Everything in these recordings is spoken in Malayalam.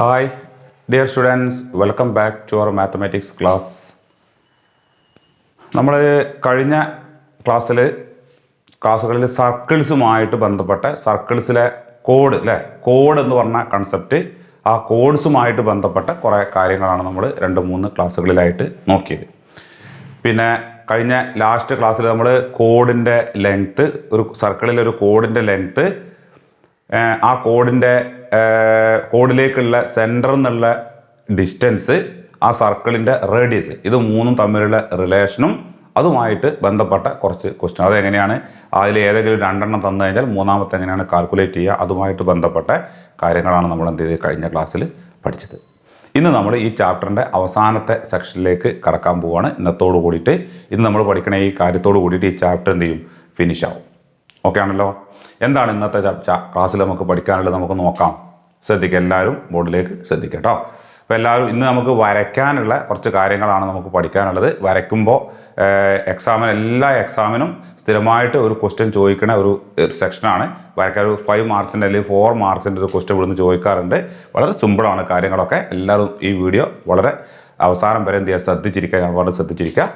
Hi, dear students, welcome back to our mathematics class. നമ്മൾ കഴിഞ്ഞ ക്ലാസ്സുകളിൽ സർക്കിൾസുമായിട്ട് ബന്ധപ്പെട്ട സർക്കിൾസിലെ കോഡ് കോഡ് എന്ന് പറഞ്ഞ കൺസെപ്റ്റ് ആ കോഡ്സുമായിട്ട് ബന്ധപ്പെട്ട കുറേ കാര്യങ്ങളാണ് നമ്മൾ 2-3 ക്ലാസ്സുകളിലായിട്ട് നോക്കിയത്. പിന്നെ കഴിഞ്ഞ ലാസ്റ്റ് ക്ലാസ്സിൽ നമ്മൾ കോഡിൻ്റെ ലെങ്ത്ത്, ഒരു സർക്കിളിലെ ഒരു കോഡിൻ്റെ ലെങ്ത്ത്, ആ കോഡിലേക്കുള്ള സെൻറ്ററിൽ നിന്നുള്ള ഡിസ്റ്റൻസ്, ആ സർക്കിളിൻ്റെ റേഡിയസ്, ഇത് മൂന്നും തമ്മിലുള്ള റിലേഷനും അതുമായിട്ട് ബന്ധപ്പെട്ട കുറച്ച് ക്വസ്റ്റ്യൻ. അതെങ്ങനെയാണ്, അതിൽ ഏതെങ്കിലും 2 തന്നു കഴിഞ്ഞാൽ മൂന്നാമത്തെ എങ്ങനെയാണ് കാൽക്കുലേറ്റ് ചെയ്യുക, അതുമായിട്ട് ബന്ധപ്പെട്ട കാര്യങ്ങളാണ് നമ്മൾ എന്ത് ചെയ്ത് കഴിഞ്ഞ ക്ലാസ്സിൽ പഠിച്ചത്. ഇന്ന് നമ്മൾ ഈ ചാപ്റ്ററിൻ്റെ അവസാനത്തെ സെക്ഷനിലേക്ക് കടക്കാൻ പോവുകയാണ്. ഇന്നത്തോട് കൂടിയിട്ട് ഇന്ന് നമ്മൾ പഠിക്കണ ഈ കാര്യത്തോട് കൂടിയിട്ട് ഈ ചാപ്റ്റർ എന്ത് ചെയ്യും, ഫിനിഷ് ആവും. ഓക്കെ ആണല്ലോ. എന്താണ് ഇന്നത്തെ ക്ലാസ്സിൽ നമുക്ക് പഠിക്കാനുള്ളത് നമുക്ക് നോക്കാം. ശ്രദ്ധിക്കുക, എല്ലാവരും ബോർഡിലേക്ക് ശ്രദ്ധിക്കുക കേട്ടോ. അപ്പോൾ എല്ലാവരും ഇന്ന് നമുക്ക് വരയ്ക്കാനുള്ള കുറച്ച് കാര്യങ്ങളാണ് നമുക്ക് പഠിക്കാനുള്ളത്. വരയ്ക്കുമ്പോൾ എല്ലാ എക്സാമിനും സ്ഥിരമായിട്ട് ഒരു ക്വസ്റ്റ്യൻ ചോദിക്കണ ഒരു സെക്ഷനാണ് വരയ്ക്കാൻ. ഒരു 5 മാർക്സിൻ്റെ അല്ലെങ്കിൽ 4 മാർക്സിൻ്റെ ഒരു ക്വസ്റ്റ്യൻ ഇവിടുന്ന് ചോദിക്കാറുണ്ട്. വളരെ സിമ്പിളാണ് കാര്യങ്ങളൊക്കെ. എല്ലാവരും ഈ വീഡിയോ വളരെ അവസാനം വരെ എന്ത് ചെയ്യുക, ശ്രദ്ധിച്ചിരിക്കുക, ഞാൻ വളരെ ശ്രദ്ധിച്ചിരിക്കുക.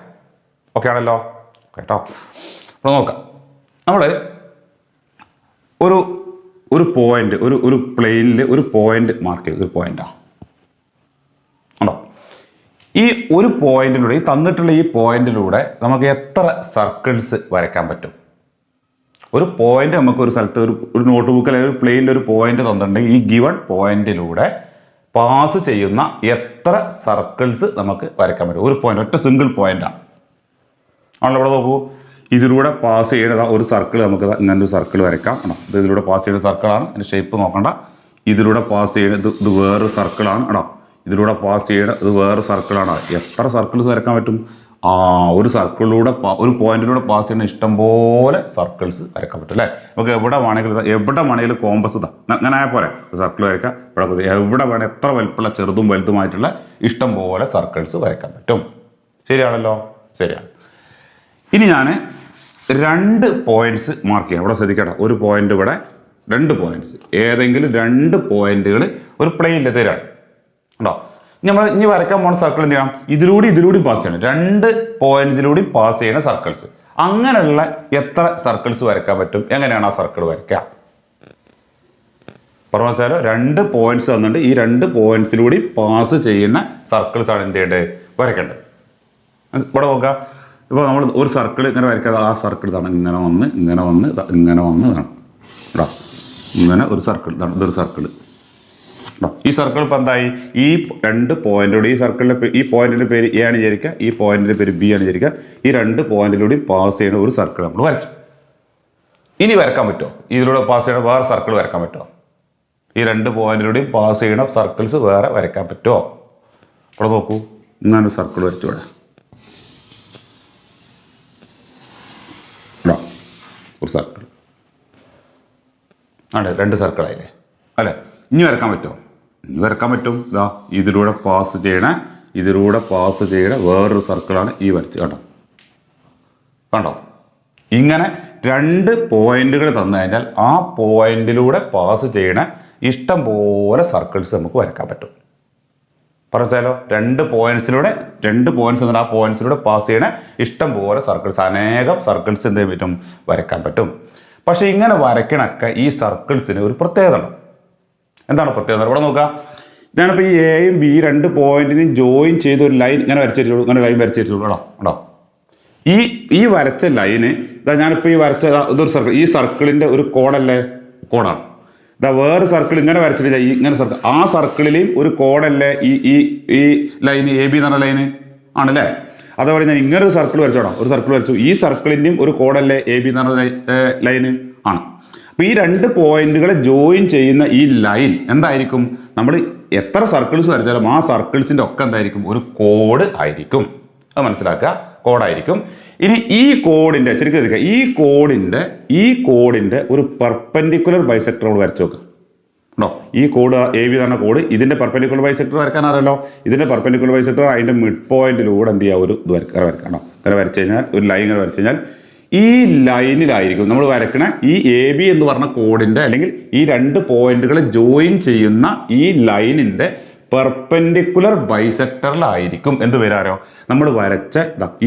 ഓക്കെ ആണല്ലോ കേട്ടോ. അപ്പോൾ നോക്കാം. നമ്മൾ ഒരു പോയിന്റ്, ഒരു പ്ലെയിനിൽ ഒരു പോയിന്റ് മാർക്ക് ചെയ്ത്, ഒരു പോയിന്റാണ് ഉണ്ടോ. ഈ ഒരു പോയിന്റിലൂടെ, ഈ തന്നിട്ടുള്ള ഈ പോയിന്റിലൂടെ നമുക്ക് എത്ര സർക്കിൾസ് വരയ്ക്കാൻ പറ്റും? ഒരു പോയിന്റ് നമുക്ക് ഒരു സ്ഥലത്ത് ഒരു നോട്ട് ബുക്കിൽ അല്ലെങ്കിൽ ഒരു പ്ലെയിനിൽ ഒരു പോയിന്റ് തന്നിട്ടുണ്ടെങ്കിൽ ഈ ഗിവൺ പോയിന്റിലൂടെ പാസ് ചെയ്യുന്ന എത്ര സർക്കിൾസ് നമുക്ക് വരയ്ക്കാൻ പറ്റും? ഒരു പോയിന്റ്, ഒറ്റ സിംഗിൾ പോയിന്റാണ്. ആണല്ലോ. ഇവിടെ നോക്കൂ, ഇതിലൂടെ പാസ് ചെയ്യുന്ന ഒരു സർക്കിൾ, നമുക്ക് ഇങ്ങനെ ഒരു സർക്കിൾ വരയ്ക്കാം. ആണോ, ഇത് ഇതിലൂടെ പാസ് ചെയ്യുന്ന സർക്കിളാണ്. അതിൻ്റെ ഷേപ്പ് നോക്കണ്ട. ഇതിലൂടെ പാസ് ചെയ്യുന്നത് ഇത് വേറൊരു സർക്കിളാണ്. ആണോ, ഇതിലൂടെ പാസ് ചെയ്യുന്നത് ഇത് വേറൊരു സർക്കിളാണ്. എത്ര സർക്കിൾസ് വരയ്ക്കാൻ പറ്റും? ഒരു സർക്കിളിലൂടെ, ഒരു പോയിന്റിലൂടെ പാസ് ചെയ്യുന്ന ഇഷ്ടംപോലെ സർക്കിൾസ് വരയ്ക്കാൻ പറ്റും അല്ലേ. നമുക്ക് എവിടെ വേണമെങ്കിലും കോമ്പസ് അങ്ങനെ ആയ പോലെ ഒരു സർക്കിൾ വരയ്ക്കാം. എവിടെ വേണേൽ എത്ര വലുപ്പമുള്ള ചെറുതും വലുതുമായിട്ടുള്ള ഇഷ്ടംപോലെ സർക്കിൾസ് വരയ്ക്കാൻ പറ്റും. ശരിയാണല്ലോ, ശരിയാണ്. ഇനി ഞാൻ 2 പോയിന്റ്സ് മാർക്ക് ചെയ്യാം. ഇവിടെ ശ്രദ്ധിക്കട്ടെ, ഒരു പോയിന്റ്, ഇവിടെ 2 പോയിന്റ്സ്, ഏതെങ്കിലും 2 പോയിന്റുകൾ ഒരു പ്ലെയിനിൽ തരാണ് ഉണ്ടോ. ഇനി വരയ്ക്കാൻ പോകുന്ന സർക്കിൾ എന്ത് ചെയ്യണം? ഇതിലൂടെ പാസ് ചെയ്യണം. 2 പോയിന്റിലൂടെ പാസ് ചെയ്യുന്ന സർക്കിൾസ്. അങ്ങനെയുള്ള എത്ര സർക്കിൾസ് വരയ്ക്കാൻ പറ്റും? എങ്ങനെയാണ് ആ സർക്കിൾ വരയ്ക്കുക? പറഞ്ഞാൽ 2 പോയിന്റ്സ് തന്നിട്ട് ഈ 2 പോയിന്റ്സിലൂടെ പാസ് ചെയ്യുന്ന സർക്കിൾസ് ആണ് എന്ത് ചെയ്യേണ്ടത്, വരയ്ക്കേണ്ടത്. ഇവിടെ നോക്കുക. ഇപ്പോൾ നമ്മൾ ഒരു സർക്കിൾ ഇങ്ങനെ വരയ്ക്കാതെ ആ സർക്കിൾ ഇതാണ്, ഇങ്ങനെ വന്ന് ഇതാണ് കേട്ടോ. ഇങ്ങനെ ഒരു സർക്കിൾ, ഇതൊരു സർക്കിൾ. ഈ സർക്കിൾ ഇപ്പോൾ എന്തായി? ഈ 2 പോയിന്റിലൂടെ, ഈ സർക്കിളിൻ്റെ ഈ പോയിന്റിൻ്റെ പേര് എ ആണ് വിചാരിക്കുക, ഈ പോയിന്റിൻ്റെ പേര് ബി ആണ് വിചാരിക്കുക. ഈ 2 പോയിന്റിലൂടെ പാസ് ചെയ്യുന്ന ഒരു സർക്കിൾ നമ്മൾ വരച്ചു. ഇനി വരയ്ക്കാൻ പറ്റുമോ? ഇതിലൂടെ പാസ് ചെയ്യുന്ന വേറെ സർക്കിൾ വരയ്ക്കാൻ പറ്റുമോ? ഈ 2 പോയിന്റിലൂടെയും പാസ് ചെയ്യുന്ന സർക്കിൾസ് വേറെ വരയ്ക്കാൻ പറ്റുമോ? അവിടെ നോക്കൂ, ഇങ്ങനെ സർക്കിൾ വരച്ചു. ഇവിടെ ഒരു സർക്കിൾ ആണ്, 2 സർക്കിളായില്ലേ അല്ലേ. ഇനി വരക്കാൻ പറ്റുമോ? ഇനി വരക്കാൻ പറ്റും. ഇതാ ഇതിലൂടെ പാസ് ചെയ്യണ വേറൊരു സർക്കിളാണ് ഈ വരച്ച്. കണ്ടോ ഇങ്ങനെ 2 പോയിന്റുകൾ തന്നു കഴിഞ്ഞാൽ ആ പോയിന്റിലൂടെ പാസ് ചെയ്യണ ഇഷ്ടം പോലെ സർക്കിൾസ് നമുക്ക് വരക്കാൻ പറ്റും. പറഞ്ഞാലോ, 2 പോയിന്റ്സിലൂടെ ആ പോയിന്റ്സിലൂടെ പാസ് ചെയ്യണ ഇഷ്ടം പോലെ സർക്കിൾസ്, അനേകം സർക്കിൾസ് എന്ത് ചെയ്യാൻ പറ്റും, വരയ്ക്കാൻ പറ്റും. പക്ഷെ ഇങ്ങനെ വരയ്ക്കണൊക്കെ ഈ സർക്കിൾസിന് ഒരു പ്രത്യേകത ഉണ്ട്. എന്താണ് പ്രത്യേകത? ഇവിടെ നോക്കുക. ഞാനിപ്പോൾ ഈ എയും ബി 2 പോയിന്റിനും ജോയിൻ ചെയ്ത് ഒരു ലൈൻ ഇങ്ങനെ വരച്ചിട്ടുള്ളൂ. ഇങ്ങനെ ലൈൻ വരച്ചിട്ടുള്ളൂ കേട്ടോ. ഈ വരച്ച ലൈന് ഇതാ, ഞാനിപ്പോൾ ഈ വരച്ച ഇതൊരു സർക്കിൾ, ഈ സർക്കിളിൻ്റെ ഒരു കോഡാണ്. ഇതാ വേറെ സർക്കിൾ ഇങ്ങനെ വരച്ചിട്ടില്ല, ഇങ്ങനെ സർക്കിൾ, ആ സർക്കിളിലെയും ഒരു കോഡല്ലേ ഈ ലൈന്, എ ബി എന്ന് പറഞ്ഞ ലൈന് ആണല്ലേ. അതേപോലെ ഞാൻ ഇങ്ങനെ ഒരു സർക്കിൾ വരച്ചു. ഈ സർക്കിളിൻ്റെയും ഒരു കോഡല്ലേ എ ബി എന്ന് പറഞ്ഞ ലൈന് ആണ്. അപ്പോൾ ഈ 2 പോയിന്റുകളെ ജോയിൻ ചെയ്യുന്ന ഈ ലൈൻ എന്തായിരിക്കും? നമ്മൾ എത്ര സർക്കിൾസ് വരച്ചാലും ആ സർക്കിൾസിൻ്റെ ഒക്കെ എന്തായിരിക്കും, ഒരു കോഡ് ആയിരിക്കും. അത് മനസ്സിലാക്കുക, കോഡായിരിക്കും. ഇനി ഈ കോഡിൻ്റെ, ശരിക്കും ശ്രദ്ധിക്കുക, ഈ കോഡിൻ്റെ ഒരു പെർപെൻഡിക്കുലർ ബൈസെക്ടർ നമ്മൾ വരച്ചു നോക്കുക കേട്ടോ. ഈ കോഡ് എ ബി എന്ന കോഡ്, ഇതിൻ്റെ പെർപെൻഡിക്കുലർ ബൈസെക്ടർ വരയ്ക്കാൻ അറിയാലോ. ഇതിൻ്റെ പെർപെൻഡിക്കുലർ ബൈസെക്ടർ അതിൻ്റെ മിഡ് പോയിന്റിലൂടെ എന്ത് ചെയ്യുക, ഒരു ഇത് വരയ്ക്കണം. അങ്ങനെ വരച്ചു കഴിഞ്ഞാൽ, ഒരു ലൈൻ ഇങ്ങനെ വരച്ചു കഴിഞ്ഞാൽ ഈ ലൈനിലായിരിക്കും നമ്മൾ വരയ്ക്കണ ഈ എ ബി എന്ന് പറഞ്ഞ കോഡിന്റെ അല്ലെങ്കിൽ ഈ രണ്ട് പോയിന്റുകൾ ജോയിൻ ചെയ്യുന്ന ഈ ലൈനിന്റെ പെർപെൻഡിക്കുലർ ബൈസെക്ടറിലായിരിക്കും എന്ത് വരാറോ നമ്മൾ വരച്ച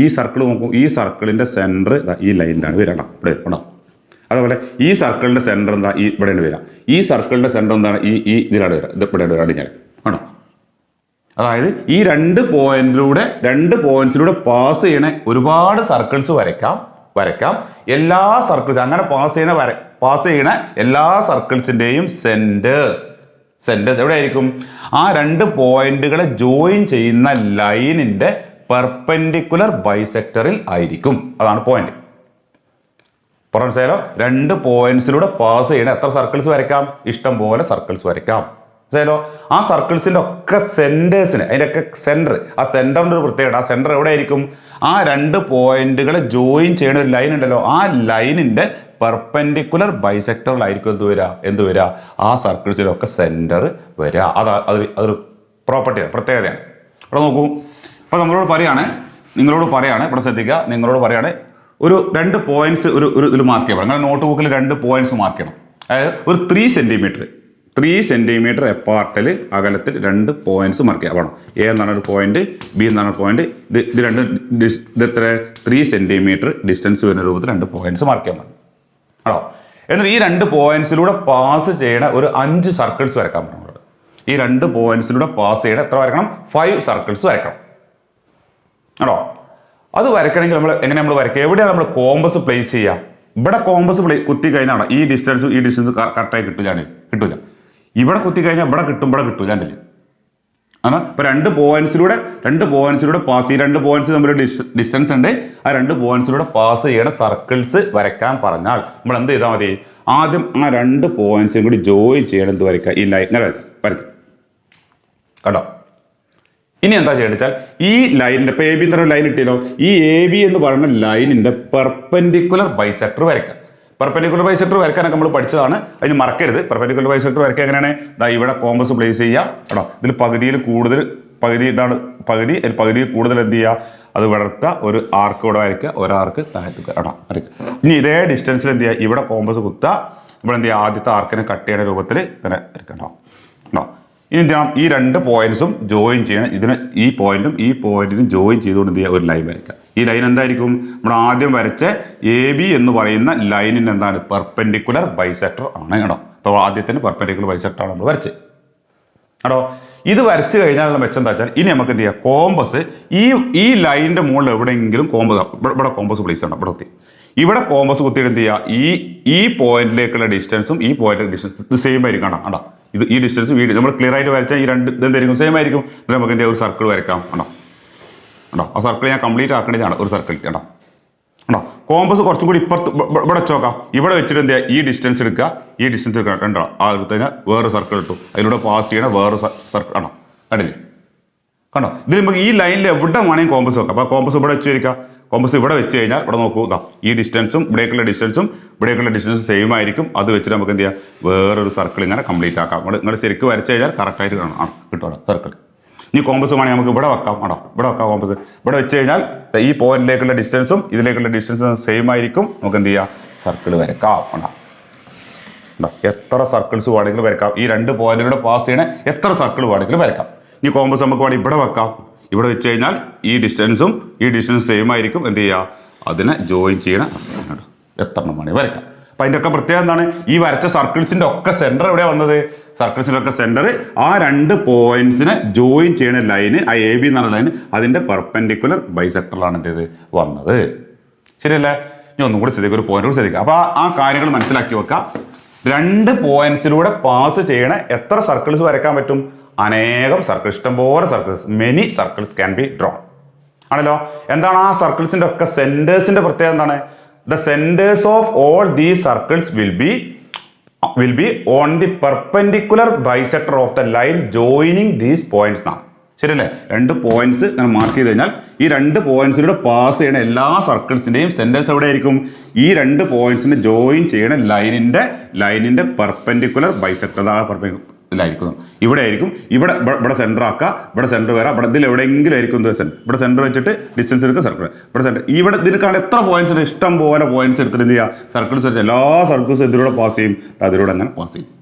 ഈ സർക്കിൾ നോക്കൂ, ഈ സർക്കിളിന്റെ സെന്റർ ഈ ലൈനിലാണ് വരണം, ഇവിടെ വേണം. അതുപോലെ ഈ സർക്കിളിന്റെ സെന്റർ എന്താ ഈ ഇവിടെയാണ് വരിക, ഈ സർക്കിളിന്റെ സെന്റർ എന്താണ് ഈ ഇതിലാണ് വരിക, ഇത് ഇവിടെയാണ് വരിക അടിഞ്ഞാൽ ആണോ. അതായത് ഈ രണ്ട് പോയിന്റ്സിലൂടെ പാസ് ചെയ്യണ ഒരുപാട് സർക്കിൾസ് വരയ്ക്കാം എല്ലാ സർക്കിൾസ് അങ്ങനെ പാസ് ചെയ്യണ എല്ലാ സർക്കിൾസിന്റെയും സെന്റേഴ്സ് എവിടെ ആയിരിക്കും? ആ രണ്ട് പോയിന്റുകളെ ജോയിൻ ചെയ്യുന്ന ലൈനിന്റെ പെർപെൻഡിക്കുലർ ബൈസെക്ടറിൽ ആയിരിക്കും. അതാണ് പോയിന്റ്. മനസ്സിലായാലോ? രണ്ട് പോയിന്റ്സിലൂടെ പാസ് ചെയ്യണ എത്ര സർക്കിൾസ് വരയ്ക്കാം? ഇഷ്ടം പോലെ സർക്കിൾസ് വരയ്ക്കാം. മനസ്സിലായാലോ? ആ സർക്കിൾസിന്റെ ഒക്കെ സെന്റേഴ്സിന് അതിന്റെ ഒക്കെ സെന്റർ, ആ സെന്ററിന്റെ ഒരു പ്രത്യേകത, ആ സെന്റർ എവിടെ ആയിരിക്കും? ആ രണ്ട് പോയിന്റുകളെ ജോയിൻ ചെയ്യുന്ന ഒരു ലൈൻ ഉണ്ടല്ലോ, ആ ലൈനിന്റെ പെർപെൻഡിക്കുലർ ബൈസെക്ടറിലായിരിക്കും എന്ത് വരിക? ആ സർക്കിൾസിലൊക്കെ സെന്റർ വരിക. അതൊരു പ്രോപ്പർട്ടിയാണ്, പ്രത്യേകതയാണ്. ഇവിടെ നോക്കൂ, അപ്പൊ നിങ്ങളോട് പറയാണ് ഇവിടെ ശ്രദ്ധിക്കുക, നിങ്ങളോട് പറയാണ് ഒരു രണ്ട് പോയിന്റ്സ് ഒരു ഇതിൽ മാർക്ക് ചെയ്യണം. നിങ്ങളുടെ നോട്ട് ബുക്കിൽ രണ്ട് പോയിന്റ്സ് മാർക്ക് ചെയ്യണം. അതായത് ഒരു 3 സെന്റിമീറ്റർ എപ്പാർട്ടിൽ അകലത്തിൽ രണ്ട് പോയിന്റ്സ് മാർക്ക് ചെയ്യാം. വേണം എ എന്നാണ് ഒരു പോയിന്റ്, ബി എന്നാണ് പോയിന്റ്. ഇത് രണ്ട് എത്ര 3 സെന്റിമീറ്റർ ഡിസ്റ്റൻസ് വരുന്ന രൂപത്തിൽ രണ്ട് പോയിന്റ്സ് മാർക്ക് ചെയ്യാൻ പറഞ്ഞു ആണോ. എന്നിട്ട് ഈ രണ്ട് പോയിന്റ്സിലൂടെ പാസ് ചെയ്യണ ഒരു 5 സർക്കിൾസ് വരക്കാൻ പറഞ്ഞു. ഈ രണ്ട് പോയിന്റ്സിലൂടെ പാസ് ചെയ്യണ എത്ര വരക്കണം? 5 സർക്കിൾസ് വരക്കണം ആണോ. അത് വരയ്ക്കണമെങ്കിൽ നമ്മൾ വരയ്ക്കുക? എവിടെയാണ് നമ്മൾ കോമ്പസ് പ്ലേസ് ചെയ്യുക? ഇവിടെ കോമ്പസ് കുത്തി കഴിഞ്ഞാൽ ഈ ഡിസ്റ്റൻസ് കറക്റ്റായി കിട്ടൂല. ഇവിടെ കുത്തി കഴിഞ്ഞാൽ ഇവിടെ കിട്ടൂല. ആണ് ഇപ്പൊ രണ്ട് പോയിന്റ്സിലൂടെ പാസ്, ഈ രണ്ട് പോയിന്റ്സ് തമ്മിൽ ഡിസ്റ്റൻസ് ഉണ്ട്. ആ രണ്ട് പോയിന്റ്സിലൂടെ പാസ് ചെയ്യണ സർക്കിൾസ് വരയ്ക്കാൻ പറഞ്ഞാൽ നമ്മൾ എന്ത് ചെയ്താൽ മതി? ആദ്യം ആ രണ്ട് പോയിന്റ്സും കൂടി ജോയിൻ ചെയ്യണം. എന്ത് വരയ്ക്കുക? ഈ ലൈൻ ഇങ്ങനെ വരയ്ക്കും കേട്ടോ. ഇനി എന്താ ചെയ്യേണ്ടത് വെച്ചാൽ ഈ ലൈനിന്റെ ഇപ്പൊ എ ബി എന്നൊരു ലൈൻ കിട്ടിയല്ലോ, ഈ എ ബി എന്ന് പറയുന്ന ലൈനിന്റെ പെർപെൻഡിക്കുലർ ബൈസെക്ടർ വരയ്ക്കാം. പെർപെൻഡിക്കുലർ ബൈസെക്ടർ വരയ്ക്കാനൊക്കെ നമ്മൾ പഠിച്ചതാണ്, അതിന് മറക്കരുത്. പെർപെൻഡിക്കുലർ ബൈസെക്ടർ വരയ്ക്കുക എങ്ങനെയാണ്? ഇവിടെ കോമ്പസ് പ്ലേസ് ചെയ്യുക കേട്ടോ. ഇതിൽ പകുതിയിൽ കൂടുതൽ എന്ത് ചെയ്യുക? അത് വളർത്തുക, ഒരു ആർക്ക് ഇവിടെ വരയ്ക്കുക, ഒരാർക്ക് താഴത്തേക്ക് കേട്ടോ വരയ്ക്കുക. ഇനി ഇതേ ഡിസ്റ്റൻസിൽ എന്ത് ചെയ്യുക? ഇവിടെ കോമ്പസ് കുത്തുക, ഇവിടെ എന്ത് ചെയ്യുക? ആദ്യത്തെ ആർക്കിനെ കട്ട് ചെയ്യുന്ന രൂപത്തിൽ ഇങ്ങനെ വരയ്ക്കട്ടോ കേട്ടോ. ഇനി എന്ത് ചെയ്യണം? ഈ രണ്ട് പോയിന്റ്സും ജോയിൻ ചെയ്യണം. ഈ പോയിന്റിനും ജോയിൻ ചെയ്തുകൊണ്ട് എന്ത് ചെയ്യുക? ഒരു ലൈൻ വരയ്ക്കുക. ഈ ലൈൻ എന്തായിരിക്കും? നമ്മൾ ആദ്യം വരച്ച എ ബി എന്ന് പറയുന്ന ലൈനിന് എന്താണ്? പെർപെൻഡിക്കുലർ ബൈസെക്ടർ ആണ് കേട്ടോ. അപ്പോൾ ആദ്യത്തിന് പെർപെൻഡിക്കുലർ ബൈസെക്ടർ ആണ് നമ്മൾ വരച്ച് കേട്ടോ. ഇത് വരച്ച് കഴിഞ്ഞാലുള്ള മെച്ചം എന്താ വെച്ചാൽ ഇനി നമുക്ക് എന്ത് ചെയ്യാം? കോമ്പസ് ഈ ലൈനിന്റെ മുകളിൽ എവിടെയെങ്കിലും ഇവിടെ കോമ്പസ് പ്ലേസ് ആണ്. ഇവിടെ കോമ്പസ് കുത്തിയിട്ട് എന്ത് ചെയ്യുക? ഈ പോയിന്റിലേക്കുള്ള ഡിസ്റ്റൻസും ഈ പോയിന്റിലെ ഡിസ്റ്റൻസ് ഇത് സെയിം ആയിരിക്കും കേട്ടോ. ഈ ഡിസ്റ്റൻസ് നമ്മൾ ക്ലിയർ ആയിട്ട് വരച്ചാൽ ഈ രണ്ട് ഇതെന്തായിരിക്കും? സെയിം ആയിരിക്കും. നമുക്ക് എന്ത് ചെയ്യാം? ഒരു സർക്കിൾ വരയ്ക്കാം കേട്ടോ. ആ സർക്കിൾ ഞാൻ കംപ്ലീറ്റ് ആക്കേണ്ടതാണ് ഒരു സർക്കിൾ കേട്ടോ. കോമ്പസ് കുറച്ചും കൂടി ഇപ്പുറത്ത് ഇവിടെ വെച്ചോക്കാം. ഇവിടെ വെച്ചിട്ട് എന്ത് ചെയ്യുക? ഈ ഡിസ്റ്റൻസ് എടുക്കുക, കണ്ടോ? ആ എടുത്ത് കഴിഞ്ഞാൽ വേറൊരു സർക്കിൾ ഇട്ടു, അതിലൂടെ പാസ് ചെയ്യണ വേറൊരു സർക്കിൾ ആണോ. കണ്ടില്ലേ? കണ്ടോ? ഇതിൽ നമുക്ക് ഈ ലൈനിൽ എവിടെ വേണമെങ്കിൽ കോമ്പസ് വെക്കാം. അപ്പോൾ കോമ്പസ് ഇവിടെ വെച്ച് വരിക. കോമ്പസ് ഇവിടെ വെച്ച് കഴിഞ്ഞാൽ ഇവിടെ നോക്കൂ, ഈ ഡിസ്റ്റൻസും ഇവിടേക്കുള്ള ഡിസ്റ്റൻസും സെയിം ആയിരിക്കും. അത് വെച്ചിട്ട് നമുക്ക് എന്ത് ചെയ്യാം? വേറൊരു സർക്കിൾ ഇങ്ങനെ കംപ്ലീറ്റ് ആക്കാം. നിങ്ങൾ ശരിക്കും വരച്ച് കഴിഞ്ഞാൽ കറക്റ്റായിട്ട് കാണാം കിട്ടുമോ സർക്കിൾ. ഇനി കോമ്പസ് വേണമെങ്കിൽ നമുക്ക് ഇവിടെ വെക്കാം കോമ്പസ് ഇവിടെ വെച്ച് കഴിഞ്ഞാൽ ഈ പോയിന്റിലേക്കുള്ള ഡിസ്റ്റൻസും ഇതിലേക്കുള്ള ഡിസ്റ്റൻസും സെയിം ആയിരിക്കും. നമുക്ക് എന്ത് ചെയ്യാം? സർക്കിൾ വരക്കാം. എത്ര സർക്കിൾസ് വേണമെങ്കിലും വരക്കാം. ഈ രണ്ട് പോയിന്റിലൂടെ പാസ് ചെയ്യണ എത്ര സർക്കിൾ വേണമെങ്കിലും വരക്കാം. ഇനി കോമ്പസ് നമുക്ക് വേണമെങ്കിൽ ഇവിടെ വെക്കാം. ഇവിടെ വെച്ച് കഴിഞ്ഞാൽ ഈ ഡിസ്റ്റൻസും സെയിം ആയിരിക്കും. എന്ത് ചെയ്യുക? അതിനെ ജോയിൻ ചെയ്യണം. എത്ര വേണമെങ്കിൽ വരക്കാം. അപ്പം അതിൻ്റെ ഒക്കെ പ്രത്യേകത എന്താണ്? ഈ വരച്ച സർക്കിൾസിൻ്റെ ഒക്കെ സെൻറ്റർ എവിടെയാണ് വന്നത്? സർക്കിൾസിൻ്റെ ഒക്കെ സെൻറ്റർ ആ രണ്ട് പോയിന്റ്സിനെ ജോയിൻ ചെയ്യുന്ന ലൈന്, ആ എ ബി എന്നുള്ള ലൈന് അതിൻ്റെ പെർപെൻഡിക്കുലർ ബൈസെക്ടറിലാണ് എന്ത് വന്നത്. ശരിയല്ലേ? ഇനി ഒന്നും കൂടി ശ്രദ്ധിക്കുക, ഒരു പോയിന്റ് കൂടി ശ്രദ്ധിക്കുക. അപ്പോൾ ആ കാര്യങ്ങൾ മനസ്സിലാക്കി വെക്കാം. രണ്ട് പോയിന്റ്സിലൂടെ പാസ് ചെയ്യണ എത്ര സർക്കിൾസ് വരയ്ക്കാൻ പറ്റും? അനേകം സർക്കിൾ, ഇഷ്ടംപോലെ circles, many circles can be drone ആണല്ലോ. എന്താണ് ആ സർക്കിൾസിന്റെ ഒക്കെ സെന്റേഴ്സിന്റെ പ്രത്യേകത എന്താണ്? The centers of all these circles will be on the perpendicular bisector of the line joining these points now. ശരിയല്ലേ? രണ്ട് പോയിന്റ്സ് ഞാൻ മാർക്ക് ചെയ്ത് കഴിഞ്ഞാൽ ഈ രണ്ട് പോയിന്റ്സിലൂടെ പാസ് ചെയ്യുന്ന എല്ലാ സർക്കിൾസിന്റെയും സെന്റേഴ്സ് എവിടെ ആയിരിക്കും? ഈ രണ്ട് പോയിന്റ്സിനെ ജോയിൻ ചെയ്യുന്ന ലൈനിന്റെ പെർപെൻഡിക്കുലർ ബൈസെക്ടർ, ഹാഫിലായിരിക്കും. ഇവിടെ ആയിരിക്കും, ഇവിടെ സെൻറ്റർ ആക്കുക, ഇവിടെ സെൻറ്റർ വരാം, ഇവിടെ ഇതിൽ എവിടെയെങ്കിലും ആയിരിക്കും ഇവിടെ സെൻറ്റർ വെച്ചിട്ട് ഡിസ്റ്റൻസ് എടുക്കുക, സർക്കിൾ ഇവിടെ സെൻറ്റർ. ഇവിടെ ഇതിനേക്കാൾ എത്ര പോയിന്റ്സ് ഉണ്ട്, ഇഷ്ടം പോലെ പോയിന്റ്സ് എടുത്തിട്ട് എന്ത് ചെയ്യുക, സർക്കിൾസ് വെച്ച് എല്ലാ സർക്കിൾസും ഇതിലൂടെ പാസ് ചെയ്യും, അതിലൂടെ അങ്ങനെ പാസ് ചെയ്യും.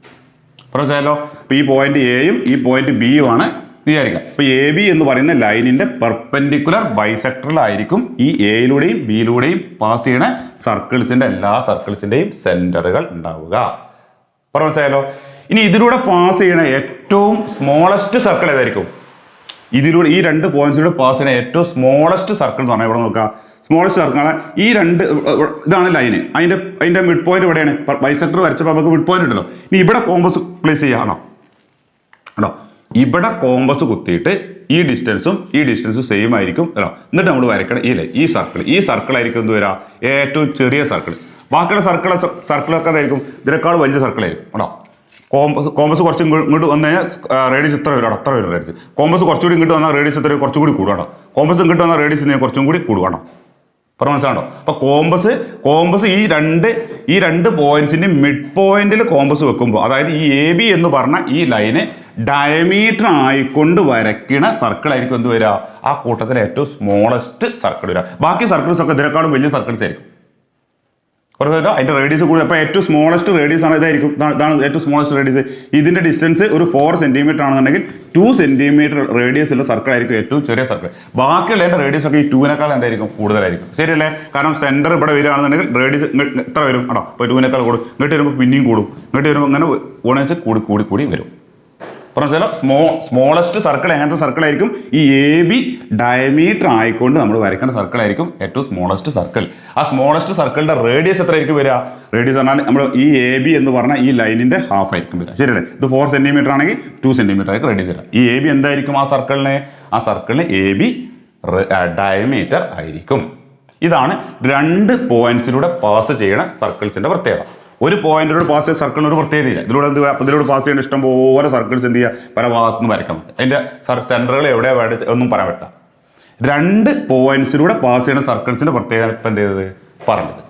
മനസ്സിലായല്ലോ? അപ്പോൾ ഈ പോയിന്റ് എയും ഈ പോയിന്റ് ബിയും ആണ് വിചാരിക്കുക. അപ്പോൾ എ ബി എന്ന് പറയുന്ന ലൈനിന്റെ പെർപെൻഡിക്കുലർ ബൈസെക്ടറിലായിരിക്കും ഈ എയിലൂടെയും ബിയിലൂടെയും പാസ് ചെയ്യണ സർക്കിൾസിന്റെ എല്ലാ സർക്കിൾസിന്റെയും സെന്ററുകൾ ഉണ്ടാവുക. മനസ്സിലായല്ലോ? ഇനി ഇതിലൂടെ പാസ് ചെയ്യണ ഏറ്റവും സ്മോളസ്റ്റ് സർക്കിൾ ഏതായിരിക്കും? ഇതിലൂടെ ഈ രണ്ട് പോയിന്റ്സിലൂടെ പാസ് ചെയ്യുന്ന ഏറ്റവും സ്മോളസ്റ്റ് സർക്കിൾ എന്ന് പറഞ്ഞാൽ ഇവിടെ നോക്കുക, സ്മോളസ്റ്റ് സർക്കിളാണ് ഈ രണ്ട്. ഇതാണ് ലൈന്, അതിന്റെ മിഡ് പോയിന്റ് ഇവിടെയാണ്. ബൈസെക്ടർ വരച്ചപ്പോൾ നമുക്ക് മിഡ് പോയിന്റ് ഉണ്ടല്ലോ. ഇനി ഇവിടെ കോമ്പസ് പ്ലേസ് ചെയ്യാണോ കേട്ടോ, ഇവിടെ കോമ്പസ് കുത്തിയിട്ട് ഈ ഡിസ്റ്റൻസും സെയിം ആയിരിക്കും കേട്ടോ. എന്നിട്ട് നമ്മൾ വരയ്ക്കണം ഈ സർക്കിൾ ആയിരിക്കും എന്ത് വരിക, ഏറ്റവും ചെറിയ സർക്കിൾ. ബാക്കിയുള്ള സർക്കിളൊക്കെ എന്തായിരിക്കും, ഇതിനേക്കാൾ വലിയ സർക്കിളായിരിക്കും കേട്ടോ. കോമ്പസ് കുറച്ച് ഇങ്ങോട്ട് വന്നു കഴിഞ്ഞാൽ റേഡിയസ് ഇത്ര വരും, അത്ര വരും റേഡിയസ്. കോമ്പസ് കുറച്ചുകൂടി ഇങ്ങോട്ട് വന്നാൽ റേഡിയസ് ഇത്ര കുറച്ചും കൂടി കൂടും കേട്ടോ. കോമ്പസ് ഇങ്ങോട്ട് വന്നാൽ റേഡിയസ് കുറച്ചും കൂടി കൂടും കേട്ടോ. മനസ്സിലാണോ? അപ്പൊ കോമ്പസ് ഈ രണ്ട് പോയിന്റ്സിന്റെ മിഡ് പോയിന്റിൽ കോമ്പസ് വെക്കുമ്പോൾ, അതായത് ഈ എ ബി എന്ന് പറഞ്ഞ ഈ ലൈന് ഡയമീറ്റർ ആയിക്കൊണ്ട് വരയ്ക്കണ സർക്കിൾ ആയിരിക്കും എന്ത് വരിക, ആ കൂട്ടത്തിലെ ഏറ്റവും സ്മോളസ്റ്റ് സർക്കിൾ വരിക. ബാക്കി സർക്കിൾസ് ഒക്കെ ഇതിനേക്കാളും വലിയ സർക്കിൾസ് ആയിരിക്കും. അതിന്റെ റേഡിയസ് കൂടി. അപ്പോൾ ഏറ്റവും സ്മോളസ്റ്റ് റേഡിയസ് ആണ് ഇതായിരിക്കും, ഇതാണ് ഏറ്റവും സ്മോളസ്റ്റ് റേഡിയസ്. ഇതിന്റെ ഡിസ്റ്റൻസ് ഒരു 4 സെന്റിമീറ്റർ ആണെന്നുണ്ടെങ്കിൽ 2 സെന്റിമീറ്റർ റേഡിയസ് ഉള്ള സർക്കിൾ ആയിരിക്കും ഏറ്റവും ചെറിയ സർക്കിൾ. ബാക്കിയുള്ള റേഡിയസ് ഒക്കെ ഈ 2-നേക്കാൾ എന്തായിരിക്കും, കൂടുതലായിരിക്കും. ശരിയല്ലേ? കാരണം സെന്റർ ഇവിടെ വരികയാണെന്നുണ്ടെങ്കിൽ റേഡിയസ് ഇത്ര വരും കേട്ടോ. അപ്പോൾ 2-നേക്കാൾ കൂടും. ഇങ്ങോട്ട് വരുമ്പോൾ പിന്നെയും കൂടും, ഇങ്ങോട്ട് വരുമ്പോൾ അങ്ങനെ ഗുണിച്ച് കൂടി വരും. പറഞ്ഞാൽ സ്മോളസ്റ്റ് സർക്കിൾ എങ്ങനത്തെ സർക്കിൾ ആയിരിക്കും, ഈ എ ബി ഡയമീറ്റർ ആയിക്കൊണ്ട് നമ്മൾ വരയ്ക്കേണ്ട സർക്കിൾ ആയിരിക്കും ഏറ്റവും സ്മോളസ്റ്റ് സർക്കിൾ. ആ സ്മോളസ്റ്റ് സർക്കിളിന്റെ റേഡിയസ് എത്ര ആയിരിക്കും വരിക? റേഡിയസ് പറഞ്ഞാൽ നമ്മൾ ഈ എ ബി എന്ന് പറഞ്ഞാൽ ഈ ലൈനിന്റെ ഹാഫ് ആയിരിക്കും വരിക. ശരിയല്ലേ? ഇത് 4 സെന്റിമീറ്റർ ആണെങ്കിൽ 2 സെന്റിമീറ്റർ ആയിരിക്കും റേഡിയസ് വരിക. ഈ എ ബി എന്തായിരിക്കും ആ സർക്കിളിന് എ ബി ഡയമീറ്റർ ആയിരിക്കും. ഇതാണ് രണ്ട് പോയിന്റ്സിലൂടെ പാസ് ചെയ്യണ സർക്കിൾസിന്റെ പ്രത്യേകത. ഒരു പോയിന്റിലൂടെ പാസ് ചെയ്ത സർക്കിളിന് ഒരു പ്രത്യേകതയില്ല. ഇതിലൂടെ പാസ് ചെയ്യേണ്ട ഇഷ്ടം പോലെ സർക്കിൾസ് എന്ത് ചെയ്യുക, പല ഭാഗത്തുനിന്ന് വരയ്ക്കാൻ പറ്റും. അതിന്റെ സെന്ററുകൾ എവിടെയാണ് വേണ്ട ഒന്നും പറയാൻ പറ്റില്ല. രണ്ട് പോയിന്റ്സിലൂടെ പാസ് ചെയ്യുന്ന സർക്കിൾസിന്റെ പ്രത്യേകത ഇപ്പം എന്ത് ചെയ്തത് പറഞ്ഞത്.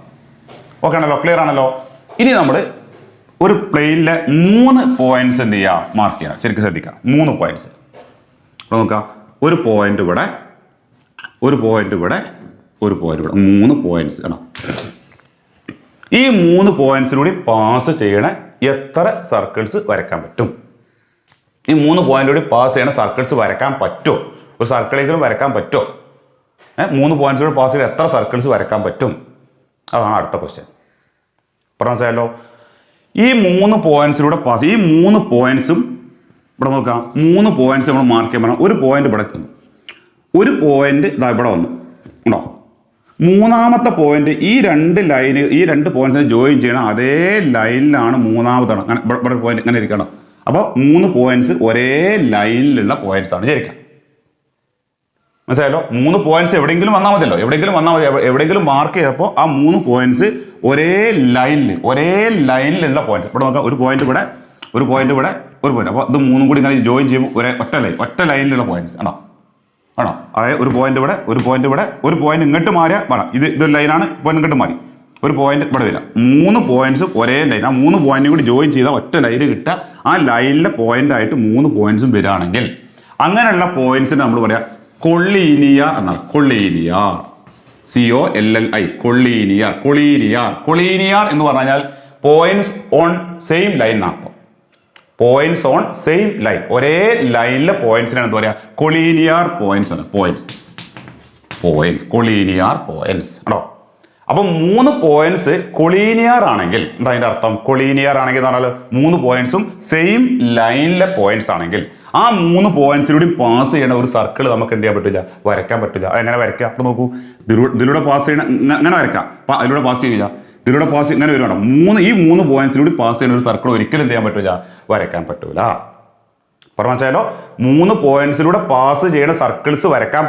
ഓക്കെ ആണല്ലോ? ക്ലിയർ ആണല്ലോ? ഇനി നമ്മൾ ഒരു പ്ലെയിനിലെ 3 പോയിന്റ്സ് എന്ത് ചെയ്യുക, മാർക്ക് ചെയ്യണം. ശരിക്കും ശ്രദ്ധിക്കാം. 3 പോയിന്റ്സ് നോക്കാം. ഒരു പോയിന്റ് ഇവിടെ, ഒരു പോയിന്റ് ഇവിടെ, 3 പോയിന്റ്സ് ആണോ. ഈ 3 പോയിന്റ്സിലൂടെ പാസ് ചെയ്യണ എത്ര സർക്കിൾസ് വരയ്ക്കാൻ പറ്റും? ഈ 3 പോയിന്റിലൂടെ പാസ് ചെയ്യണ സർക്കിൾസ് വരയ്ക്കാൻ പറ്റുമോ? ഒരു സർക്കിളെങ്കിലും വരയ്ക്കാൻ പറ്റുമോ? 3 പോയിന്റ്സിലൂടെ പാസ് ചെയ്യണ എത്ര സർക്കിൾസ് വരയ്ക്കാൻ പറ്റും? അതാണ് അടുത്ത ക്വസ്റ്റ്യൻ. പറഞ്ഞാലോ? ഈ 3 പോയിന്റ്സിലൂടെ പാസ്, ഈ 3 പോയിന്റ്സും ഇവിടെ നോക്കാം. 3 പോയിന്റ്സ് നമ്മൾ മാർക്ക് ചെയ്യാൻ പറഞ്ഞാൽ ഒരു പോയിന്റ് ഇവിടെ വന്നു, ഒരു പോയിന്റ് ഇതാ ഇവിടെ വന്നു ഉണ്ടോ. മൂന്നാമത്തെ പോയിന്റ് ഈ രണ്ട് പോയിന്റ്സിനെ ജോയിൻ ചെയ്യണം അതേ ലൈനിലാണ് മൂന്നാമതാണ്. ഇവിടെ പോയിന്റ് ഇങ്ങനെ ഇരിക്കണം. അപ്പോൾ 3 പോയിന്റ്സ് ഒരേ ലൈനിലുള്ള പോയിന്റ്സ് ആണ് ശരിക്കാം. മനസ്സിലായല്ലോ? 3 പോയിന്റ്സ് എവിടെയെങ്കിലും വന്നാൽ മതിയല്ലോ, എവിടെയെങ്കിലും മാർക്ക് ചെയ്തപ്പോൾ ആ 3 പോയിന്റ്സ് ഒരേ ലൈനിലുള്ള പോയിന്റ്. ഇവിടെ നോക്കാം, ഒരു പോയിന്റ് ഇവിടെ, ഒരു പോയിന്റ് ഇവിടെ, ഒരു പോയിന്റ്. അപ്പോൾ ഇത് 3 കൂടി ഇങ്ങനെ ജോയിൻ ചെയ്യുമ്പോൾ ഒറ്റ ലൈനിലുള്ള പോയിന്റ്സ് ആണോ. അതായത് ഒരു പോയിന്റ് ഇവിടെ, ഒരു പോയിന്റ് ഇവിടെ, ഒരു പോയിന്റ് ഇങ്ങോട്ട് മാറിയാൽ വേണം. ഇതൊരു ലൈനാണ്, പോയിന്റ് ഇങ്ങോട്ട് മാറി, ഒരു പോയിന്റ് ഇവിടെ വരിക. 3 പോയിന്റ്സും ഒരേ ലൈൻ. ആ 3 പോയിന്റും കൂടി ജോയിൻ ചെയ്താൽ ഒറ്റ ലൈന് കിട്ടുക. ആ ലൈനിലെ പോയിന്റ് ആയിട്ട് 3 പോയിന്റ്സും വരികയാണെങ്കിൽ അങ്ങനെയുള്ള പോയിന്റ്സിന് നമ്മൾ പറയാം കൊളീനിയർ എന്നാണ്. കൊളീനിയർ, COLLI, കൊളീനിയർ എന്ന് പറഞ്ഞാൽ പോയിന്റ്സ് ഓൺ സെയിം ലൈൻ എന്നാണ്. പോയിന്റ്സ് ഓൺ സെയിം ലൈൻ, ഒരേ ലൈനിലെ പോയിന്റ്സിനാണ് എന്താ പറയുക, കൊളീനിയർ പോയിന്റ്സ് ആണ്. കൊളീനിയർ പോയിന്റ്സ് ആണോ. അപ്പൊ 3 പോയിന്റ്സ് കൊളീനിയർ ആണെങ്കിൽ എന്താ അതിന്റെ അർത്ഥം? കൊളീനിയർ ആണെങ്കിൽ എന്ന് പറഞ്ഞാൽ 3 പോയിന്റ്സും സെയിം ലൈനിലെ പോയിന്റ്സ് ആണെങ്കിൽ ആ 3 പോയിന്റ്സിലൂടെ പാസ് ചെയ്യണ ഒരു സർക്കിൾ നമുക്ക് എന്ത് ചെയ്യാൻ പറ്റില്ല, വരയ്ക്കാൻ പറ്റില്ല. അതെങ്ങനെ വരയ്ക്കാം? അപ്പൊ നോക്കൂ, ഇതിലൂടെ പാസ് ചെയ്യണ ഇങ്ങനെ വരയ്ക്കാം. അതിലൂടെ പാസ് ചെയ്യില്ല, ഇതിലൂടെ പാസ് ഇങ്ങനെ വരുവാണ്. ഈ 3 പോയിന്റ്സിലൂടെ പാസ് ചെയ്യുന്ന ഒരു സർക്കിൾ ഒരിക്കലും എന്ത് ചെയ്യാൻ പറ്റില്ല, വരയ്ക്കാൻ പറ്റൂല. പറഞ്ഞാലോ 3 പോയിന്റ്സിലൂടെ പാസ് ചെയ്യുന്ന സർക്കിൾസ് വരയ്ക്കാൻ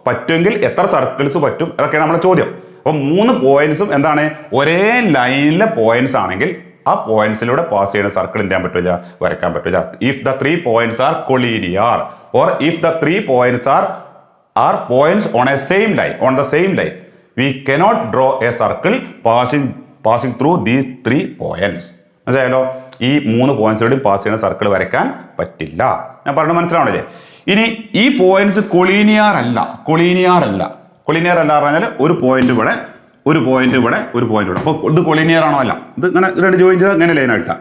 പറ്റുമെങ്കിൽ എത്ര സർക്കിൾസ് പറ്റും? അതൊക്കെയാണ് നമ്മുടെ ചോദ്യം. അപ്പൊ 3 പോയിന്റ്സും എന്താണ്, ഒരേ ലൈനിലെ പോയിന്റ്സ് ആണെങ്കിൽ ആ പോയിന്റ്സിലൂടെ പാസ് ചെയ്യുന്ന സർക്കിൾ എന്ത് ചെയ്യാൻ പറ്റില്ല, വരയ്ക്കാൻ പറ്റില്ല. If the 3 points R collinear or if the 3 points R points on the same line we cannot draw a circle passing through these 3 points. മനസ്സിലായാലോ? ഈ 3 പോയിന്റ്സിലൂടെ പാസ് ചെയ്യുന്ന സർക്കിൾ വരയ്ക്കാൻ പറ്റില്ല. ഞാൻ പറഞ്ഞത് മനസ്സിലാവണല്ലേ? ഇനി ഈ പോയിന്റ്സ് കൊളീനിയർ അല്ല പറഞ്ഞാൽ ഒരു പോയിന്റ് ഇവിടെ, ഒരു പോയിന്റ് ഇവിടെ, ഒരു പോയിന്റ് ഇവിടെ. അപ്പോൾ ഇത് കൊളീനിയർ ആണോ? അല്ല. ഇത് ഇങ്ങനെ രണ്ട് ജോയിൻ ചെയ്താൽ ഇങ്ങനെ ലൈൻ ആയിട്ടാ.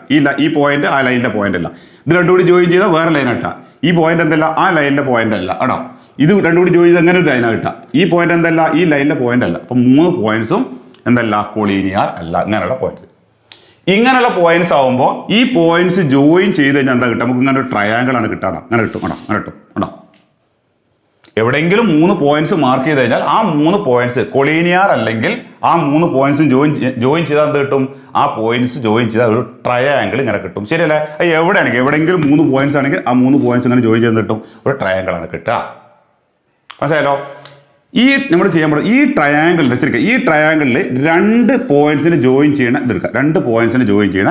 ഈ പോയിന്റ് ആ ലൈനിന്റെ പോയിന്റ് അല്ല. ഇത് രണ്ടും കൂടി ജോയിൻ ചെയ്താൽ വേറെ ലൈൻ ആയിട്ടാ. ഈ പോയിന്റ് എന്തല്ല, ആ ലൈനിന്റെ പോയിന്റ് അല്ല കേട്ടോ. ഇത് രണ്ടും കൂടി ജോയിൻ ചെയ്താൽ അങ്ങനെ ഒരു ലൈൻ ആയിട്ടാ. ഈ പോയിന്റ് എന്തല്ല, ഈ ലൈനിന്റെ പോയിന്റ് അല്ല. അപ്പൊ 3 പോയിന്റ്സും എന്തല്ല, കൊളീനിയർ അല്ല. ഇങ്ങനെയുള്ള പോയിന്റ്സ്, ഇങ്ങനെയുള്ള പോയിന്റ്സ് ആവുമ്പോൾ ഈ പോയിന്റ്സ് ജോയിൻ ചെയ്ത് കഴിഞ്ഞാൽ എന്താ കിട്ടുക? നമുക്ക് ഇങ്ങനെ ഒരു ട്രയാങ്കിൾ ആണ് കിട്ടാം. അങ്ങനെ കിട്ടും കേട്ടോ. എവിടെയെങ്കിലും 3 പോയിന്റ്സ് മാർക്ക് ചെയ്ത് കഴിഞ്ഞാൽ ആ 3 പോയിന്റ്സ് കൊളീനിയർ അല്ലെങ്കിൽ ആ 3 പോയിന്റ്സും ജോയിൻ ചെയ്താൽ എന്ത് കിട്ടും? ആ പോയിന്റ്സ് ജോയിൻ ചെയ്താൽ ഒരു ട്രയാങ്കിൾ ഇങ്ങനെ കിട്ടും. ശരിയല്ലേ? എവിടെയെങ്കിലും 3 പോയിന്റ്സ് ആണെങ്കിൽ ആ 3 പോയിന്റ്സ് ഇങ്ങനെ ജോയിൻ ചെയ്ത് കിട്ടും, ഒരു ട്രയാങ്കിൾ ആണ് കിട്ടുക. മനസ്സിലായല്ലോ? ഈ നമ്മൾ ചെയ്യാൻ പറ്റും ഈ ട്രയാങ്കിളിൽ ശരിക്കും ഈ ട്രയാങ്കിളിൽ 2 പോയിന്റ്സിന് ജോയിൻ ചെയ്യണ ഇതെടുക്കാം. 2 പോയിന്റ്സിന് ജോയിൻ ചെയ്യണ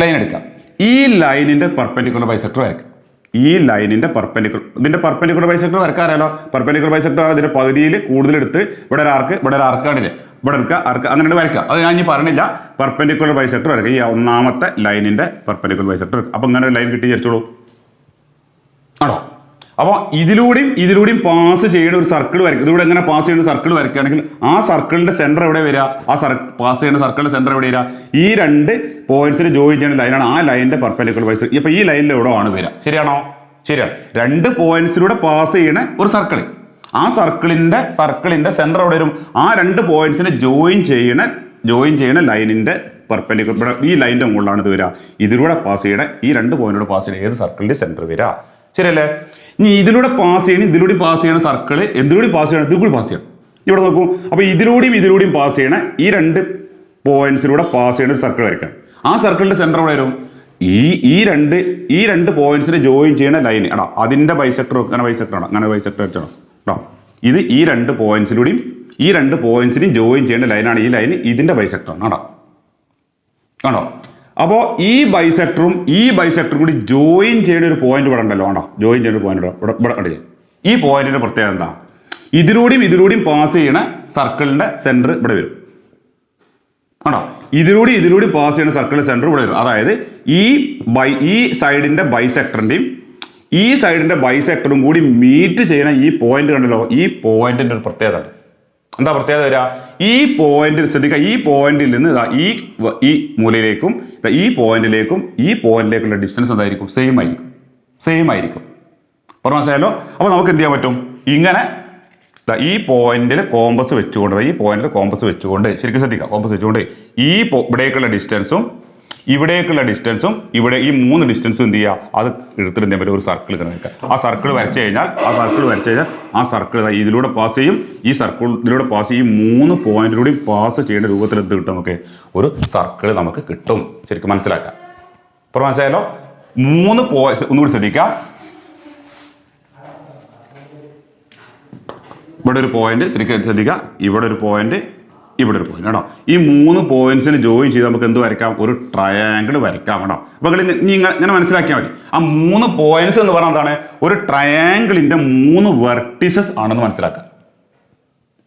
ലൈൻ എടുക്കാം. ഈ ലൈനിന്റെ പെർപെൻഡിക്കുലർ ബൈസെക്ടർ വരയ്ക്കാം. ഈ ലൈനിന്റെ ഇതിന്റെ പെർപെൻഡിക്കുലർ ബൈസെക്ടർ വരയ്ക്കാൻ അറിയാലോ? പെർപെൻഡിക്കുലർ ബൈസെക്ടർ ആണ് ഇതിന്റെ പകുതിയിൽ കൂടുതൽ എടുത്ത് ഇവിടെ ഒരു ആർക്ക് കാണില്ലേ, ഇവിടെ ആർക്ക് അങ്ങനെ വരയ്ക്കാം. അത് ഞാൻ ഇനി പറഞ്ഞില്ല. പെർപെൻഡിക്കുലർ ബൈസെക്ടർ വരയ്ക്കുക. ഈ ഒന്നാമത്തെ ലൈനിന്റെ പെർപെൻഡിക്കുലർ ബൈസെക്ടർ. അപ്പൊ ഇങ്ങനെ ഒരു ലൈൻ കിട്ടി വിചാരിച്ചോളൂ ആണോ? അപ്പോൾ ഇതിലൂടെയും പാസ് ചെയ്യുന്ന ഒരു സർക്കിൾ വരയ്ക്കും. ഇതിലൂടെ എങ്ങനെ പാസ് ചെയ്യുന്ന സർക്കിൾ വരയ്ക്കുകയാണെങ്കിൽ ആ സർക്കിളിന്റെ സെന്റർ എവിടെ വരിക? പാസ് ചെയ്യുന്ന സർക്കിളിന്റെ സെന്റർ എവിടെ വരിക? ഈ 2 പോയിന്റ്സിന് ജോയിൻ ചെയ്യുന്ന ലൈനാണ്. ആ ലൈനിന്റെ പെർപെൻഡിക്കുലർ ബൈസ്. ഇപ്പൊ ഈ ലൈനിൽ എവിടെ ആണ് വരിക? ശരിയാണോ? ശരിയാണ്. 2 പോയിന്റ്സിലൂടെ പാസ് ചെയ്യുന്ന ഒരു സർക്കിൾ. ആ സർക്കിളിന്റെ സെന്റർ എവിടെ വരും? ആ 2 പോയിന്റ്സിന് ജോയിൻ ചെയ്യണ ലൈനിന്റെ പെർപെൻഡിക്കുലർ ഈ ലൈനിന്റെ മുകളിലാണ് ഇത് വരിക. ഇതിലൂടെ പാസ് ചെയ്യണ ഈ 2 പോയിന്റിലൂടെ പാസ് ചെയ്യണ ഏത് സർക്കിളിന്റെ സെന്റർ വരിക? ശരിയല്ലേ? ഇനി ഇതിലൂടെ പാസ് ചെയ്യണ സർക്കിൾ എന്തിലൂടെ പാസ് ചെയ്യണം? ഇതിൽ കൂടി പാസ് ചെയ്യണം. ഇവിടെ നോക്കൂ. അപ്പൊ ഇതിലൂടെയും പാസ് ചെയ്യണ ഈ 2 പോയിന്റ്സിലൂടെ പാസ് ചെയ്യുന്ന ഒരു സർക്കിൾ വരയ്ക്കണം. ആ സർക്കിളിന്റെ സെന്റർ എവിടെ വരും? ഈ രണ്ട് പോയിന്റ്സിനെ ജോയിൻ ചെയ്യുന്ന ലൈൻ ആണോ? അതിന്റെ ബൈസെക്ടർ അങ്ങനെ ബൈസെക്ടർ വെച്ചോ കേട്ടോ. ഇത് ഈ 2 പോയിന്റ്സിലൂടെയും ഈ 2 പോയിന്റ്സിനെയും ജോയിൻ ചെയ്യുന്ന ലൈനാണ്. ഈ ലൈൻ ഇതിന്റെ ബൈസെക്ടർ ആണ് ആണോ? അപ്പോൾ ഈ ബൈസെക്ടറും കൂടി ജോയിൻ ചെയ്യുന്ന ഒരു പോയിന്റ് ഇവിടെ ഉണ്ടല്ലോ ആണോ? ജോയിൻ ചെയ്യുന്ന ഒരു പോയിന്റ് ഇവിടെ. ഈ പോയിന്റിന്റെ പ്രത്യേകത എന്താ? ഇതിലൂടെയും പാസ് ചെയ്യണ സർക്കിളിന്റെ സെന്റർ ഇവിടെ വരും ആണോ? ഇതിലൂടെയും പാസ് ചെയ്യുന്ന സർക്കിളിന്റെ സെന്റർ ഇവിടെ വരും. അതായത് ഈ സൈഡിന്റെ ബൈസെക്ടറും കൂടി മീറ്റ് ചെയ്യണ ഈ പോയിന്റ് കണ്ടല്ലോ. ഈ പോയിന്റിന്റെ ഒരു പ്രത്യേകത ഉണ്ട്. എന്താ പ്രത്യേകത വരിക? ഈ പോയിന്റിൽ ശ്രദ്ധിക്കുക. ഈ പോയിന്റിൽ നിന്ന് ഈ മൂലയിലേക്കും ഈ പോയിന്റിലേക്കുള്ള ഡിസ്റ്റൻസ് എന്തായിരിക്കും? സെയിം ആയിരിക്കും. മനസ്സിലായല്ലോ? അപ്പോൾ നമുക്ക് എന്ത് ചെയ്യാൻ പറ്റും? ഇങ്ങനെ ഈ പോയിന്റിൽ കോമ്പസ് വെച്ചുകൊണ്ട് ശരിക്കും ശ്രദ്ധിക്കുക. കോമ്പസ് വെച്ചുകൊണ്ട് ഇവിടേക്കുള്ള ഡിസ്റ്റൻസും ഇവിടെ ഈ 3 ഡിസ്റ്റൻസും എന്ത് ചെയ്യുക? അത് എടുത്തിട്ട് എന്ത് പറ്റും? ഒരു സർക്കിൾ വരയ്ക്കുക. ആ സർക്കിൾ വരച്ചു കഴിഞ്ഞാൽ ആ സർക്കിൾ ഇതിലൂടെ പാസ് ചെയ്യും. ഇതിലൂടെ പാസ് ചെയ്യും. 3 പോയിന്റിലൂടെ പാസ് ചെയ്യുന്ന രൂപത്തിൽ എന്ത് കിട്ടും? നമുക്ക് ഒരു സർക്കിൾ നമുക്ക് കിട്ടും. ശരിക്കും മനസ്സിലാക്കാം. അപ്പോൾ മനസ്സിലായല്ലോ? 3 പോയിന്റ് ഒന്നുകൂടി ശ്രദ്ധിക്കാം. ഇവിടെ ഒരു പോയിന്റ് ശരിക്കും ശ്രദ്ധിക്കുക. ഇവിടെ ഒരു പോയിന്റ് കേട്ടോ. ഈ 3 പോയിന്റ്സിന് ജോയിൻ ചെയ്ത് നമുക്ക് എന്ത് വരയ്ക്കാം? ഒരു ട്രയാങ്കിൾ വരയ്ക്കാം കേട്ടോ. അപ്പൊ ഇങ്ങനെ മനസ്സിലാക്കിയാൽ മതി. ആ 3 പോയിന്റ്സ് എന്ന് പറഞ്ഞാൽ എന്താണ്? ഒരു ട്രയാങ്കിളിന്റെ 3 വെർട്ടിസസ് ആണെന്ന് മനസ്സിലാക്കാം.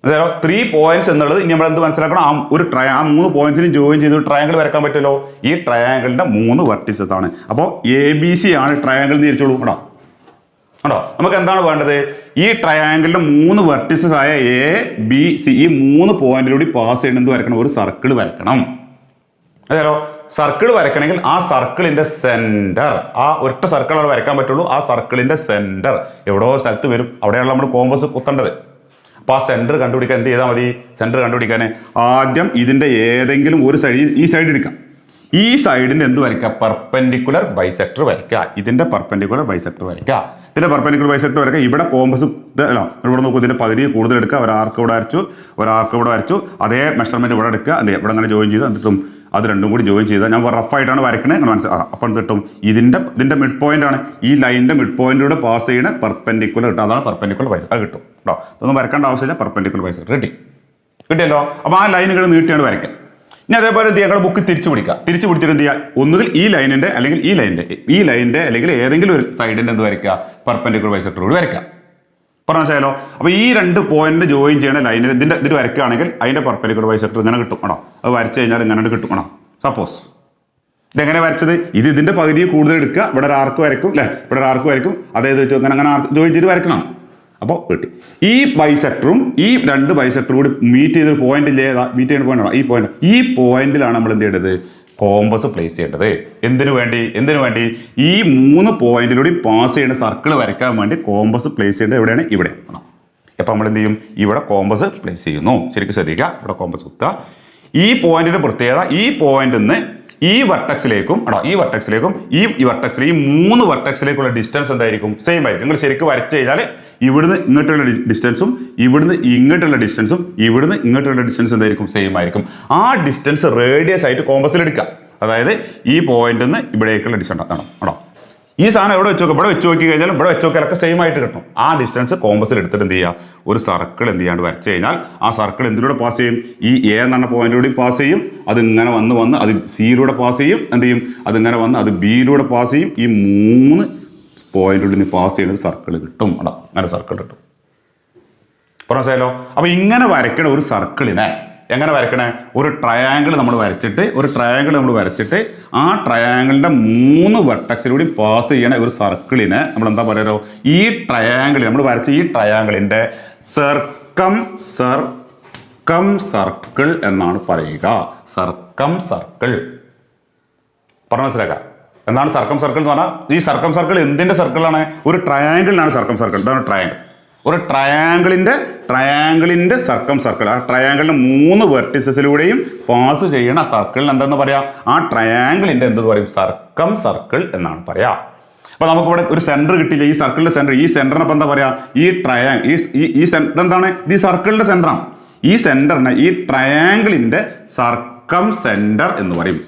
അതായത് 3 പോയിന്റ്സ് എന്നുള്ളത് ഇനി നമ്മൾ എന്ത് മനസ്സിലാക്കണം? ആ 3 പോയിന്റ്സിന് ജോയിൻ ചെയ്ത് ഒരു ട്രയാങ്കിൾ വരയ്ക്കാൻ പറ്റുമല്ലോ. ഈ ട്രയാങ്കിളിന്റെ 3 വെർട്ടിസസ് ആണ്. അപ്പോൾ ABC ആണ് ട്രയാങ്കിൾ എന്ന് തിരിച്ചോളൂ കേട്ടോ. നമുക്ക് എന്താണ് വേണ്ടത്? ഈ ട്രയാങ്കിളിന്റെ 3 വെർട്ടിസസ് ആയ ABC ഈ 3 പോയിന്റിലൂടെ പാസ് ചെയ്യുന്നത് വരയ്ക്കണം. ഒരു സർക്കിൾ വരയ്ക്കണം. അതെയോ? സർക്കിൾ വരയ്ക്കണമെങ്കിൽ ആ സർക്കിളിന്റെ സെന്റർ, ആ ഒറ്റ സർക്കിളാണ് വരയ്ക്കാൻ പറ്റുള്ളൂ. ആ സർക്കിളിന്റെ സെന്റർ എവിടെയോ സ്ഥലത്ത് വരും. അവിടെയാണ് നമ്മൾ കോമ്പസ് കുത്തേണ്ടത്. അപ്പൊ ആ സെന്റർ കണ്ടുപിടിക്കാൻ എന്ത് ചെയ്താൽ മതി? സെന്റർ കണ്ടുപിടിക്കാൻ ആദ്യം ഇതിന്റെ ഏതെങ്കിലും ഒരു സൈഡ്, ഈ സൈഡ് എടുക്കാം. ഈ സൈഡിന്റെ എന്ത് വരയ്ക്കുക? പെർപെൻഡിക്കുലർ ബൈസെക്ടർ വരയ്ക്കുക. ഇതിന്റെ പെർപെൻഡിക്കുലർ ബൈസെക്ടർ വരയ്ക്കുക. ഇവിടെ കോമ്പസ് അല്ല, ഇവിടെ നോക്കൂ. ഇതിന്റെ പകുതി കൂടുതൽ എടുക്കുക. ഒരാർക്ക് ഇവിടെ വരച്ചു. അതേ മെഷർമെന്റ് ഇവിടെ എടുക്കുക. അല്ലേ, ഇവിടെ അങ്ങനെ ജോയിൻ ചെയ്ത് എന്നിട്ടും അത് രണ്ടും കൂടി ജോയിൻ ചെയ്താൽ ഞാൻ റഫായിട്ടാണ് വരയ്ക്കണത്. അങ്ങനെ മനസ്സിലാക്കാം. അപ്പം എന്ത് കിട്ടും? ഇതിന്റെ മിഡ് പോയിന്റ് ആണ്. ഈ ലൈനിന്റെ മിഡ് പോയിന്റിലൂടെ പാസ് ചെയ്യുന്ന പെർപെൻഡിക്കുലർ കിട്ടും. അതാണ് പെർപെൻഡിക്കുലർ ബൈസെക്ടർ. അത് കിട്ടും കേട്ടോ. ഇതൊന്നും വരക്കേണ്ട ആവശ്യമില്ല. പെർപെൻഡിക്കുലർ ബൈസെക്ടർ കിട്ടിയല്ലോ. അപ്പോൾ ആ ലൈനുകൾ നീട്ടിയാണ് വരയ്ക്കുക. ഇനി അതേപോലെ എന്ത് ചെയ്യുക? ബുക്ക് തിരിച്ചു പിടിച്ചിട്ട് എന്ത് ചെയ്യുക? ഒന്നുകിൽ ഈ ലൈനിന്റെ അല്ലെങ്കിൽ ഏതെങ്കിലും ഒരു സൈഡിന്റെ എന്ത് വരയ്ക്കുക? പെർപെൻഡിക്കുലർ ബൈസെക്ടർ കൂടി വരയ്ക്കുക. പറഞ്ഞാലോ? അപ്പോൾ ഈ 2 പോയിന്റ് ജോയിൻ ചെയ്യുന്ന ലൈനിൽ ഇതിൽ വരയ്ക്കുകയാണെങ്കിൽ അതിന്റെ പെർപെൻഡിക്കുലർ ബൈസെക്ടർ ഇങ്ങനെ കിട്ടും. അത് വരച്ചു കഴിഞ്ഞാൽ ഇങ്ങനെ കിട്ടും. സപ്പോസ് ഇതെങ്ങനെ വരച്ചത്? ഇതിന്റെ പകുതി കൂടുതൽ എടുക്കുക, ഇവിടെ ഒരു ആർക്ക് വരയ്ക്കും അല്ലെ, ഇവിടെ ഒരു ആർക്ക് വരയ്ക്കും, അതായത് വെച്ച് അങ്ങനെ ജോയിൻ ചെയ്ത് വരയ്ക്കണം. അപ്പോൾ കിട്ടി. ഈ ബൈസെക്ടറും ഈ രണ്ട് ബൈസെക്ടറും കൂടി മീറ്റ് ചെയ്തൊരു പോയിന്റ് ഇല്ലേ, മീറ്റ് ചെയ്യുന്ന പോയിന്റ് ആണ് ഈ പോയിന്റിലാണ് നമ്മൾ എന്ത് ചെയ്യേണ്ടത്? കോമ്പസ് പ്ലേസ് ചെയ്യേണ്ടത്. എന്തിനു വേണ്ടി? ഈ 3 പോയിന്റിലൂടെ പാസ് ചെയ്യുന്ന സർക്കിൾ വരയ്ക്കാൻ വേണ്ടി കോമ്പസ് പ്ലേസ് ചെയ്യേണ്ടത് എവിടെയാണ്? ഇവിടെ. അപ്പം നമ്മൾ എന്ത് ചെയ്യും? ഇവിടെ കോമ്പസ് പ്ലേസ് ചെയ്യുന്നു. ശരിക്കും ശ്രദ്ധിക്കുക, ഇവിടെ കോമ്പസ് കുത്തുക. ഈ പോയിന്റിന്റെ പ്രത്യേകത, ഈ പോയിന്റിൽ നിന്ന് ഈ വെർട്ടെക്സിലേക്കും ഈ വെർട്ടെക്സിലേക്കും ഈ വെർട്ടെക്സിലെ ഈ 3 വെർട്ടെക്സിലേക്കുള്ള ഡിസ്റ്റൻസ് എന്തായിരിക്കും? സെയിം ആയിരിക്കും. നിങ്ങൾ ശരിക്കും വരച്ചു കഴിഞ്ഞാൽ ഇവിടുന്ന് ഇങ്ങോട്ടുള്ള ഡിസ്റ്റൻസും ഇവിടുന്ന് ഇങ്ങോട്ടുള്ള ഡിസ്റ്റൻസും ഇവിടുന്ന് ഇങ്ങോട്ടുള്ള ഡിസ്റ്റൻസ് എന്തായിരിക്കും? സെയിം ആയിരിക്കും. ആ ഡിസ്റ്റൻസ് റേഡിയസ് ആയിട്ട് കോമ്പസിൽ എടുക്കുക. അതായത് ഈ പോയിന്റിൽ നിന്ന് ഇവിടേക്കുള്ള ഡിസ്റ്റൻസ് ആണോ ഈ സാധനം എവിടെ വെച്ച് നോക്കുക? ഇവിടെ വെച്ച് നോക്കി കഴിഞ്ഞാൽ ഇവിടെ വെച്ച് നോക്കിയാലൊക്കെ സെയിം ആയിട്ട് കിട്ടും. ആ ഡിസ്റ്റൻസ് കോമ്പസിൽ എടുത്തിട്ട് എന്ത് ചെയ്യുക? ഒരു സർക്കിൾ എന്ത് ചെയ്യാണ്ട് വരച്ചു കഴിഞ്ഞാൽ ആ സർക്കിൾ എന്തിലൂടെ പാസ് ചെയ്യും? ഈ എ എന്ന് പറഞ്ഞ പോയിന്റിലൂടെ പാസ് ചെയ്യും. അത് ഇങ്ങനെ വന്ന് അത് സിയിലൂടെ പാസ് ചെയ്യും. എന്ത് ചെയ്യും? അതിങ്ങനെ വന്ന് അത് ബിയിലൂടെ പാസ് ചെയ്യും. ഈ 3 പോയിന്റിലൂടെ നിന്ന് പാസ് ചെയ്യുന്ന ഒരു സർക്കിൾ കിട്ടും. അങ്ങനെ സർക്കിൾ കിട്ടും. മനസ്സിലായല്ലോ? അപ്പൊ ഇങ്ങനെ വരയ്ക്കണ ഒരു സർക്കിളിനെ എങ്ങനെ വരയ്ക്കണേ? ഒരു ട്രയാങ്കിൾ നമ്മൾ വരച്ചിട്ട് ആ ട്രയാങ്കിളിന്റെ 3 വെർട്ടെക്സിലൂടെ പാസ് ചെയ്യണ ഒരു സർക്കിളിനെ നമ്മൾ എന്താ പറയുക? ഈ ട്രയാങ്കിൾ നമ്മൾ വരച്ച ഈ ട്രയാങ്കിളിന്റെ സർക്കം സർക്കിൾ എന്നാണ് പറയുക. സർക്കം സർക്കിൾ പറഞ്ഞ മനസ്സിലാക്കാം. എന്താണ് സർക്കം സർക്കിൾ എന്ന് പറഞ്ഞാൽ? ഈ സർക്കം സർക്കിൾ എന്തിന്റെ സർക്കിളാണ്? ഒരു ട്രയാങ്കിളിനാണ് സർക്കം സർക്കിൾ. ഇതാണ് ട്രയാങ്കിൾ. ഒരു ട്രയാങ്കിളിന്റെ സർക്കം സർക്കിൾ. ആ ട്രയാങ്കിളിന്റെ 3 വെർട്ടിസസിലൂടെയും പാസ് ചെയ്യണ സർക്കിളിന് എന്താന്ന് പറയാ? ആ ട്രയാങ്കിളിന്റെ എന്ത് പറയും? സർക്കം സർക്കിൾ എന്നാണ് പറയാ. അപ്പൊ നമുക്കിവിടെ ഒരു സെന്റർ കിട്ടില്ല. ഈ സർക്കിളിന്റെ സെന്റർ, ഈ സെന്ററിനപ്പം എന്താ പറയാ? ഈ സെന്റർ എന്താണ്? ഇത് ഈ സർക്കിളിന്റെ സെന്ററാണ്. ഈ സെന്ററിനെ ഈ ട്രയാങ്കിളിന്റെ സർക്കം സെന്റർ എന്ന് പറയും.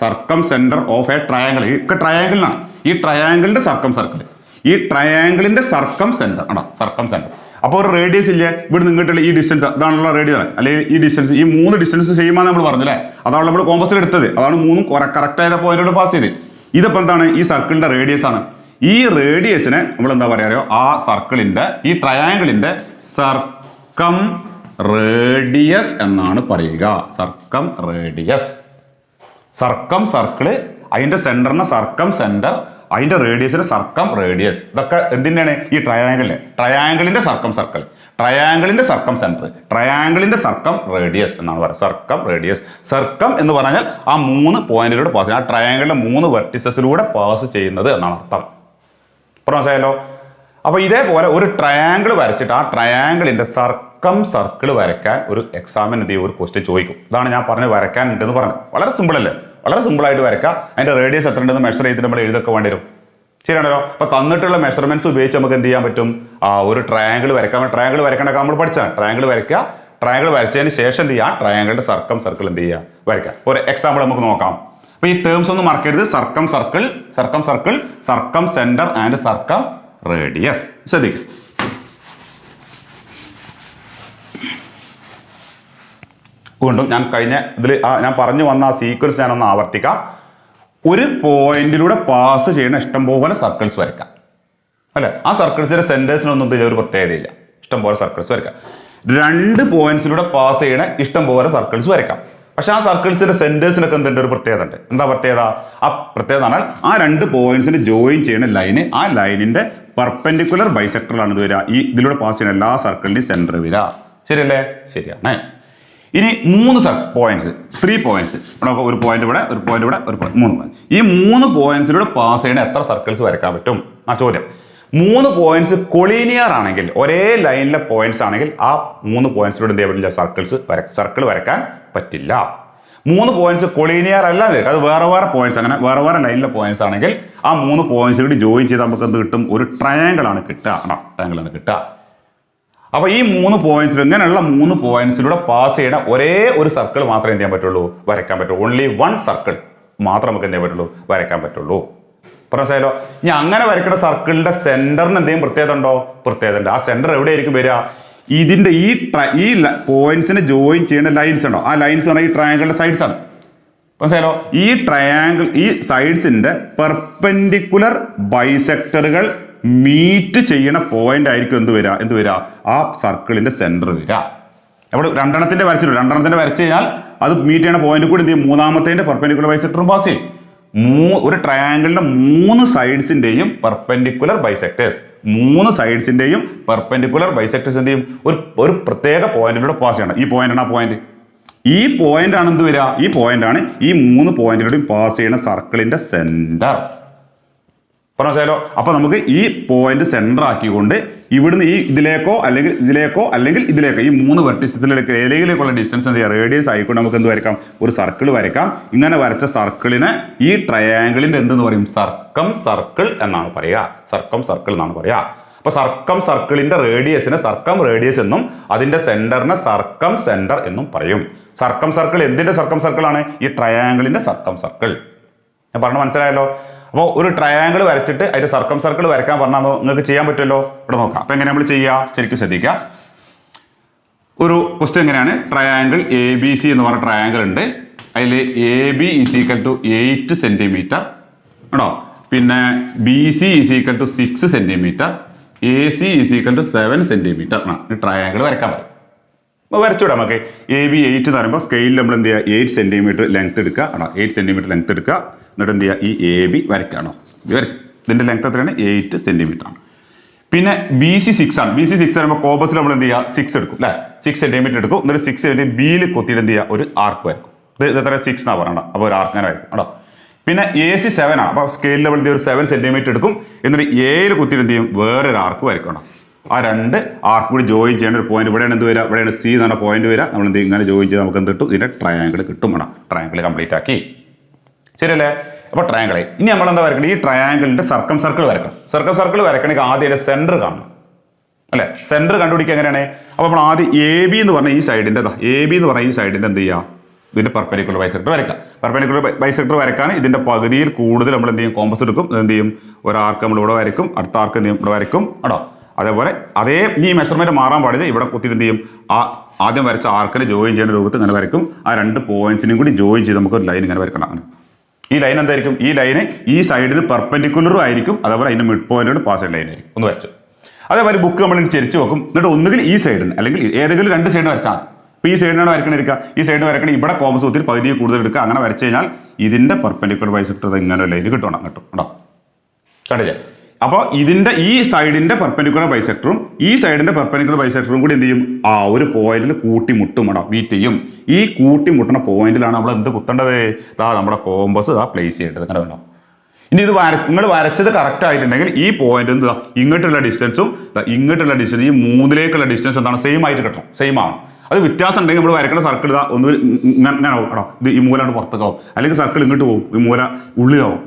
സർക്കം സെന്റർ ഓഫ് എ ട്രയാങ്കിൾ. ട്രയാങ്കിളിനാണ്. ഈ ട്രയാങ്കിളിന്റെ സർക്കം സർക്കിൾ, ഈ ട്രയാങ്കിളിന്റെ സർക്കം സെന്റർ സർക്കം സെന്റർ. അപ്പോൾ ഒരു റേഡിയസ് ഇല്ലേ? ഇവിടെ നിങ്ങോട്ടുള്ള ഈ ഡിസ്റ്റൻസ് അതാണുള്ള റേഡിയസ്, അല്ലെങ്കിൽ ഈ ഡിസ്റ്റൻസ്, ഈ 3 ഡിസ്റ്റൻസ് ചെയ്യുമ്പോൾ നമ്മൾ പറഞ്ഞു അല്ലേ? അതാണ് നമ്മൾ കോമ്പസിൽ എടുത്തത്. അതാണ് 3 കറക്റ്റായ പോയിന്റിലൂടെ പാസ് ചെയ്ത്. ഇതിപ്പോൾ എന്താണ്? ഈ സർക്കിളിന്റെ റേഡിയസ് ആണ്. ഈ റേഡിയസിനെ നമ്മൾ എന്താ പറയാ? ആ സർക്കിളിന്റെ, ഈ ട്രയാങ്കിളിന്റെ സർക്കം റേഡിയസ് എന്നാണ് പറയുക. സർക്കം റേഡിയസ്. സർക്കം സർക്കിള്, അതിന്റെ സെന്ററിന് സർക്കം സെന്റർ, അതിന്റെ റേഡിയസിന് സർക്കം റേഡിയസ്. ഇതൊക്കെ എന്തിനാണ്? ഈ ട്രയാങ്കിളിന്റെ സർക്കം സർക്കിൾ, ട്രയാങ്കിളിന്റെ സർക്കം സെന്റർ, ട്രയാങ്കിളിന്റെ സർക്കം റേഡിയസ് എന്നാണ് പറയുക. സർക്കം റേഡിയസ്. സർക്കം എന്ന് പറഞ്ഞാൽ ആ 3 പോയിന്റിലൂടെ പാസ് ചെയ്യുന്നത്, ആ ട്രയാങ്കിളിന്റെ 3 വെർട്ടിസസിലൂടെ പാസ് ചെയ്യുന്നത് എന്നാണ് അർത്ഥം. മനസ്സിലായല്ലോ? അപ്പൊ ഇതേപോലെ ഒരു ട്രയാങ്കിൾ വരച്ചിട്ട് ആ ട്രയാങ്കിളിന്റെ സർക്കം സർക്കിൾ വരയ്ക്കാൻ ഒരു എക്സാമിന് എന്ത് ചെയ്യും? ഒരു ക്വസ്റ്റ്യൻ ചോദിക്കും. ഇതാണ് ഞാൻ പറഞ്ഞത്, വരയ്ക്കാൻ ഉണ്ടെന്ന് പറഞ്ഞു. വളരെ സിമ്പിൾ അല്ലേ? വളരെ സിമ്പിൾ ആയിട്ട് വരയ്ക്കാം. അതിന്റെ റേഡിയസ് എത്ര ഉണ്ടെന്ന് മെഷർ ചെയ്തിട്ട് നമ്മൾ എഴുതൊക്കെ വേണ്ടി വരും. ശരിയാണല്ലോ? അപ്പൊ തന്നിട്ടുള്ള മെഷർമെന്റ്സ് ഉപയോഗിച്ച് നമുക്ക് എന്ത് ചെയ്യാൻ പറ്റും? ഒരു ട്രയാങ്കിൾ വരയ്ക്കാൻ. ട്രയാങ്കിൾ വരയ്ക്കണൊക്കെ നമ്മൾ പഠിച്ചാൽ ട്രയാങ്കിൾ വരയ്ക്കുക. ട്രയാങ്കിൾ വരച്ചതിന് ശേഷം എന്ത് ചെയ്യുക? ട്രയാങ്കിളിന്റെ സർക്കം സർക്കിൾ എന്ത് ചെയ്യുക? വരയ്ക്കാം. ഒരു എക്സാമ്പിൾ നമുക്ക് നോക്കാം. അപ്പൊ ഈ ടേംസ് ഒന്നും മറക്കരുത്. സർക്കം സർക്കിൾ, സർക്കം സെന്റർ ആൻഡ് സർക്കം റേഡിയസ്. ശ്രദ്ധിക്കുക. വീണ്ടും ഞാൻ കഴിഞ്ഞ ഇതിൽ ഞാൻ പറഞ്ഞു വന്ന ആ സീക്വൻസ് ഞാനൊന്ന് ആവർത്തിക്കാം. ഒരു പോയിന്റിലൂടെ പാസ് ചെയ്യുന്ന ഇഷ്ടംപോലെ സർക്കിൾസ് വരയ്ക്കാം അല്ലെ? ആ സർക്കിൾസിന്റെ സെന്റേഴ്സിനൊന്നും ഒരു പ്രത്യേകതയില്ല. ഇഷ്ടംപോലെ സർക്കിൾസ് വരയ്ക്കാം. 2 പോയിന്റ്സിലൂടെ പാസ് ചെയ്യണ ഇഷ്ടംപോലെ സർക്കിൾസ് വരയ്ക്കാം. പക്ഷെ ആ സർക്കിൾസിന്റെ സെന്റേഴ്സിനൊക്കെ എന്തുണ്ട്? ഒരു പ്രത്യേകത ഉണ്ട്. എന്താ പ്രത്യേകത? ആ പ്രത്യേകത പറഞ്ഞാൽ ആ 2 പോയിന്റ്സിന് ജോയിൻ ചെയ്യുന്ന ലൈന്, ആ ലൈനിന്റെ പെർപെൻഡിക്കുലർ ബൈസെക്ടറിലാണ് ഇത് വരിക. ഈ ഇതിലൂടെ പാസ് ചെയ്യുന്ന എല്ലാ സർക്കിളിന്റെയും സെന്റർ വരിക. ശരിയല്ലേ? ശരിയാണ്. ഇനി 3 പോയിന്റ്സ് ഒരു പോയിന്റ് ഇവിടെ, ഒരു പോയിന്റ് ഇവിടെ, ഒരു 3 പോയിന്റ്. ഈ 3 പോയിന്റ്സിലൂടെ പാസ് ചെയ്യുന്ന എത്ര സർക്കിൾസ് വരയ്ക്കാൻ പറ്റും? ആ ചോദ്യം. 3 പോയിന്റ്സ് കൊളീനിയർ ആണെങ്കിൽ, ഒരേ ലൈനിലെ പോയിന്റ്സ് ആണെങ്കിൽ ആ 3 പോയിന്റ്സിലൂടെ എന്ത് ചെയ്യാൻ പറ്റില്ല? സർക്കിൾ വരയ്ക്കാൻ പറ്റില്ല. 3 പോയിന്റ്സ് കൊളീനിയർ അല്ല, അത് വേറെ പോയിന്റ്സ്, അങ്ങനെ വേറെ ലൈനിലെ പോയിന്റ്സ് ആണെങ്കിൽ ആ 3 പോയിന്റ്സിലൂടെ ജോയിൻ ചെയ്ത് നമുക്ക് എന്ത് കിട്ടും? ഒരു ട്രയാങ്കിൾ ആണ് കിട്ടുക. അപ്പൊ ഈ 3 പോയിന്റ്സിൽ, ഇങ്ങനെയുള്ള 3 പോയിന്റ്സിലൂടെ പാസ് ചെയ്യുന്ന ഒരേ ഒരു സർക്കിൾ മാത്രമേ എന്ത് ചെയ്യാൻ പറ്റുള്ളൂ? വരയ്ക്കാൻ പറ്റുള്ളൂ. ഓൺലി 1 സർക്കിൾ മാത്രം നമുക്ക് എന്ത് ചെയ്യാൻ പറ്റുള്ളൂ? വരയ്ക്കാൻ പറ്റുള്ളൂ. മനസ്സിലായല്ലോ? ഇനി അങ്ങനെ വരയ്ക്കുന്ന സർക്കിളിന്റെ സെന്ററിന് എന്തെങ്കിലും പ്രത്യേകത ഉണ്ടോ? പ്രത്യേകത ഉണ്ട്. ആ സെന്റർ എവിടെയായിരിക്കും വരിക? ഇതിന്റെ ഈ പോയിന്റ്സിനെ ജോയിൻ ചെയ്യുന്ന ലൈൻസ് ഉണ്ടോ? ആ ലൈൻസ് പറഞ്ഞാൽ ഈ ട്രയാങ്കിളിന്റെ സൈഡ്സ് ആണ്. മനസ്സിലായല്ലോ? ഈ ട്രയാങ്കിൾ, ഈ സൈഡ്സിന്റെ പെർപെൻഡിക്കുലർ ബൈസെക്ടറുകൾ മീറ്റ് ചെയ്യുന്ന പോയിന്റ് ആയിരിക്കും എന്ത് വരിക? ആ സർക്കിളിന്റെ സെന്റർ വരിക. അവിടെ രണ്ടെണ്ണത്തിന്റെ വരച്ചിട്ടുണ്ട്. രണ്ടെണ്ണത്തിന്റെ വരച്ച് കഴിഞ്ഞാൽ അത് മീറ്റ് ചെയ്യുന്ന പോയിന്റ് കൂടി എന്ത് ചെയ്യും? മൂന്നാമത്തേന്റെ പെർപെൻഡിക്കുലർ ബൈസെക്ടറും പാസ് ചെയ്യും. ഒരു ട്രയാങ്കിളിന്റെ 3 സൈഡ്സിന്റെയും പെർപെൻഡിക്കുലർ ബൈസെക്ടേഴ്സ്, 3 സൈഡ്സിന്റെയും പെർപെൻഡിക്കുലർ ബൈസെക്ടേഴ്സ് എന്ത് ചെയ്യും? ഒരു പ്രത്യേക പോയിന്റിലൂടെ പാസ് ചെയ്യണം. ഈ പോയിന്റ് ആണ് ആ പോയിന്റ്. ഈ പോയിന്റ് ആണ് എന്ത് വരിക? ഈ പോയിന്റ് ആണ് ഈ 3 പോയിന്റിലൂടെയും പാസ് ചെയ്യുന്ന സർക്കിളിന്റെ സെന്റർ. പറഞ്ഞാലോ? അപ്പൊ നമുക്ക് ഈ പോയിന്റ് സെന്റർ ആക്കിക്കൊണ്ട് ഇവിടുന്ന് ഈ ഇതിലേക്കോ അല്ലെങ്കിൽ ഇതിലേക്കോ ഈ 3 വെർട്ടിസസിലേക്ക് ഏതെങ്കിലേക്കുള്ള ഡിസ്റ്റൻസ് എന്ത് ചെയ്യുക? റേഡിയസ് ആയിക്കൊണ്ട് നമുക്ക് എന്ത് വരയ്ക്കാം? ഒരു സർക്കിൾ വരയ്ക്കാം. ഇങ്ങനെ വരച്ച സർക്കിളിനെ ഈ ട്രയാങ്കിളിന്റെ എന്തെന്ന് പറയും? സർക്കം സർക്കിൾ എന്നാണ് പറയുക. സർക്കം സർക്കിൾ എന്നാണ് പറയുക. അപ്പൊ സർക്കം സർക്കിളിന്റെ റേഡിയസിനെ സർക്കം റേഡിയസ് എന്നും അതിന്റെ സെന്ററിനെ സർക്കം സെന്റർ എന്നും പറയും. സർക്കം സർക്കിൾ എന്തിന്റെ സർക്കം സർക്കിൾ ആണ്? ഈ ട്രയാങ്കിളിന്റെ സർക്കം സർക്കിൾ. ഞാൻ പറഞ്ഞു മനസ്സിലായല്ലോ? അപ്പോൾ ഒരു ട്രയാങ്കിൾ വരച്ചിട്ട് അതിന്റെ സർക്കം സർക്കിൾ വരയ്ക്കാൻ പറഞ്ഞാൽ നിങ്ങൾക്ക് ചെയ്യാൻ പറ്റുമല്ലോ. ഇവിടെ നോക്കാം. അപ്പൊ എങ്ങനെ നമ്മൾ ചെയ്യുക? ശരിക്കും ശ്രദ്ധിക്കുക. ഒരു ക്വസ്റ്റ്യൻ എങ്ങനെയാണ്? ട്രയാങ്കിൾ ABC എന്ന് പറഞ്ഞ ട്രയാങ്കിൾ ഉണ്ട്. അതിൽ AB = 8 സെന്റിമീറ്റർ ആണോ? പിന്നെ BC = 6 സെന്റിമീറ്റർ, AC = 7 സെന്റിമീറ്റർ ആണ് ട്രയാങ്കിൾ വരയ്ക്കാൻ പറയും. അപ്പോൾ വരച്ചുവിടാം നമുക്ക്. AB 8 എന്ന് പറയുമ്പോൾ സ്കെയിലിൽ നമ്മൾ എന്ത് ചെയ്യുക? 8 സെന്റിമീറ്റർ ലെങ്ത് എടുക്കുക ആണോ? 8 സെന്റിമീറ്റർ ലെങ്ത് എടുക്കുക. എന്നിട്ട് എന്ത് ചെയ്യുക? ഈ AB വരയ്ക്കാണോ? ഇത് വരയ്ക്കും. ഇതിന്റെ ലെങ്ത് എത്രയാണ്? 8 സെന്റിമീറ്റർ ആണ്. പിന്നെ BC 6 ആണ്. BC 6 പറയുമ്പോൾ കോമ്പസിൽ നമ്മൾ എന്ത് ചെയ്യുക? 6 എടുക്കും അല്ലേ? 6 സെന്റിമീറ്റർ എടുക്കും. എന്നിട്ട് 6 Bയിൽ കൊത്തിയിട്ട് എന്ത് ചെയ്യുക? ഒരു ആർക്ക് വരക്കും. ഇത് എത്ര? 6 എന്നാണ് പറയണ്ട. അപ്പോൾ ഒരു ആർക്കിനെ വരക്കും കേട്ടോ. പിന്നെ AC 7 ആണ്. അപ്പോൾ സ്കെയിലിൽ നമ്മൾ ഒരു 7 സെന്റിമീറ്റർ എടുക്കും. എന്നിട്ട് Aയിൽ കുത്തിയിട്ട് എന്ത് ചെയ്യും? വേറൊരു ആർക്ക് വരക്കണം. ആ 2 ആർക്ക് കൂടി ജോയിൻ ചെയ്യേണ്ട ഒരു പോയിന്റ് ഇവിടെയാണ് എന്ത് വരിക? ഇവിടെയാണ് C എന്ന് പറഞ്ഞ പോയിന്റ് വരിക. നമ്മൾ എന്ത് ഇങ്ങനെ ജോയിൻ ചെയ്ത് നമുക്ക് എന്ത് കിട്ടും? ഇതിന്റെ ട്രയാങ്കിൾ കിട്ടും. വേണം ട്രയാങ്കിൾ കംപ്ലീറ്റ് ആക്കി. ശരിയല്ലേ? അപ്പോൾ ട്രയാങ്കിൾ. ഇനി നമ്മൾ എന്താ വരക്കണം? ഈ ട്രയാങ്കിളിന്റെ സർക്കം സർക്കിൾ വരക്കണം. സർക്കം സർക്കിൾ വരക്കണമെങ്കിൽ ആദ്യം അതിന്റെ സെന്റർ കാണണം അല്ലെ? സെന്റർ കണ്ടുപിടിക്കുക എങ്ങനെയാണ്? അപ്പോൾ നമ്മൾ ആദ്യം AB എന്ന് പറഞ്ഞ ഈ സൈഡിന്റെ എന്ത് ചെയ്യുക? ഇതിന്റെ പെർപെൻഡിക്കുലർ ബൈസെക്ടർ വരയ്ക്കാം. പെർപെൻഡിക്കുലർ ബൈസെക്ടർ വരയ്ക്കാൻ ഇതിന്റെ പകുതിയിൽ കൂടുതൽ നമ്മൾ എന്ത് ചെയ്യും? കോമ്പസ് എടുക്കും. എന്ത് ചെയ്യും? ഒരു ആർക്ക് നമ്മൾ ഇവിടെ വരയ്ക്കും. അടുത്ത ആർക്ക് എന്ത് ചെയ്യും? ഇവിടെ വരയ്ക്കും ആണോ? അതേപോലെ ഈ മെഷർമെന്റ് മാറാൻ പാടില്ല. ഇവിടെ കുത്തിയിട്ട് എന്ത് ചെയ്യും? ആദ്യം വരച്ച ആർക്കിനെ ജോയിൻ ചെയ്യുന്ന രൂപത്തിൽ ഇങ്ങനെ വരയ്ക്കും. ആ 2 പോയിന്റ്സിനും കൂടി ജോയിൻ ചെയ്ത് നമുക്ക് ഒരു ലൈൻ ഇങ്ങനെ വരക്കണം. അങ്ങനെ ഈ ലൈൻ എന്തായിരിക്കും? ഈ ലൈന് ഈ സൈഡിൽ പെർപെൻഡിക്കുലറും ആയിരിക്കും. അതേപോലെ അതിന്റെ മിഡ് പോയിന്റോട് പാസ് ചെയ്യുന്ന ലൈൻ ആയിരിക്കും. ഒന്ന് വരച്ചു. അതേപോലെ ബുക്ക് നമ്മൾ ചെരിച്ച് വെക്കും. എന്നിട്ട് ഒന്നുകിൽ ഈ സൈഡിന് അല്ലെങ്കിൽ ഏതെങ്കിലും 2 സൈഡിന് വരച്ചാൽ മതി. അപ്പോൾ ഈ സൈഡിനാണ് വരക്കണിരിക്കുക. ഈ സൈഡിന് വരക്കണേ ഇവിടെ കോമ്പസ് ഒത്തിരി പകുതി കൂടുതൽ എടുക്കുക. അങ്ങനെ വരച്ചു കഴിഞ്ഞാൽ ഇതിന്റെ പെർപെൻഡിക്കുലർ ബൈസെക്ടർ ഇങ്ങനെ ലൈൻ കിട്ടും കേട്ടോ. കണ്ടില്ലേ? അപ്പോൾ ഇതിന്റെ ഈ സൈഡിന്റെ പെർപെൻഡിക്കുലർ ബൈസെക്ടറും ഈ സൈഡിന്റെ പെർപെൻഡിക്കുലർ ബൈസെക്ടറും കൂടി എന്ത് ചെയ്യും? ആ ഒരു പോയിന്റിൽ കൂട്ടിമുട്ടും മീറ്റ് ചെയ്യും. ഈ കൂട്ടിമുട്ടുന്ന പോയിന്റിലാണ് നമ്മൾ എന്ത് കുത്തേണ്ടത്? നമ്മുടെ കോമ്പസ് പ്ലേസ് ചെയ്യേണ്ടത്. അങ്ങനെ വേണം. ഇനി ഇത് നിങ്ങൾ വരച്ചത് കറക്റ്റ് ആയിട്ടുണ്ടെങ്കിൽ ഈ പോയിന്റ് എന്താ? ഇങ്ങോട്ടുള്ള ഡിസ്റ്റൻസും ഇങ്ങോട്ടുള്ള ഡിസ്റ്റൻസ്, ഈ 3ലേക്കുള്ള ഡിസ്റ്റൻസ് എന്താണ്? സെയിം ആയിട്ട് കിട്ടണം. സെയിം ആണ്. അത് വ്യത്യാസം ഉണ്ടെങ്കിൽ നമ്മൾ വരക്കുന്ന സർക്കിൾ ഒന്ന് ഇങ്ങനെ ആവും കേട്ടോ. ഇത് ഈ മൂലാണ് പുറത്തേക്കാവും. അല്ലെങ്കിൽ സർക്കിൾ ഇങ്ങോട്ട് പോകും. ഈ മൂല ഉള്ളിലാവും.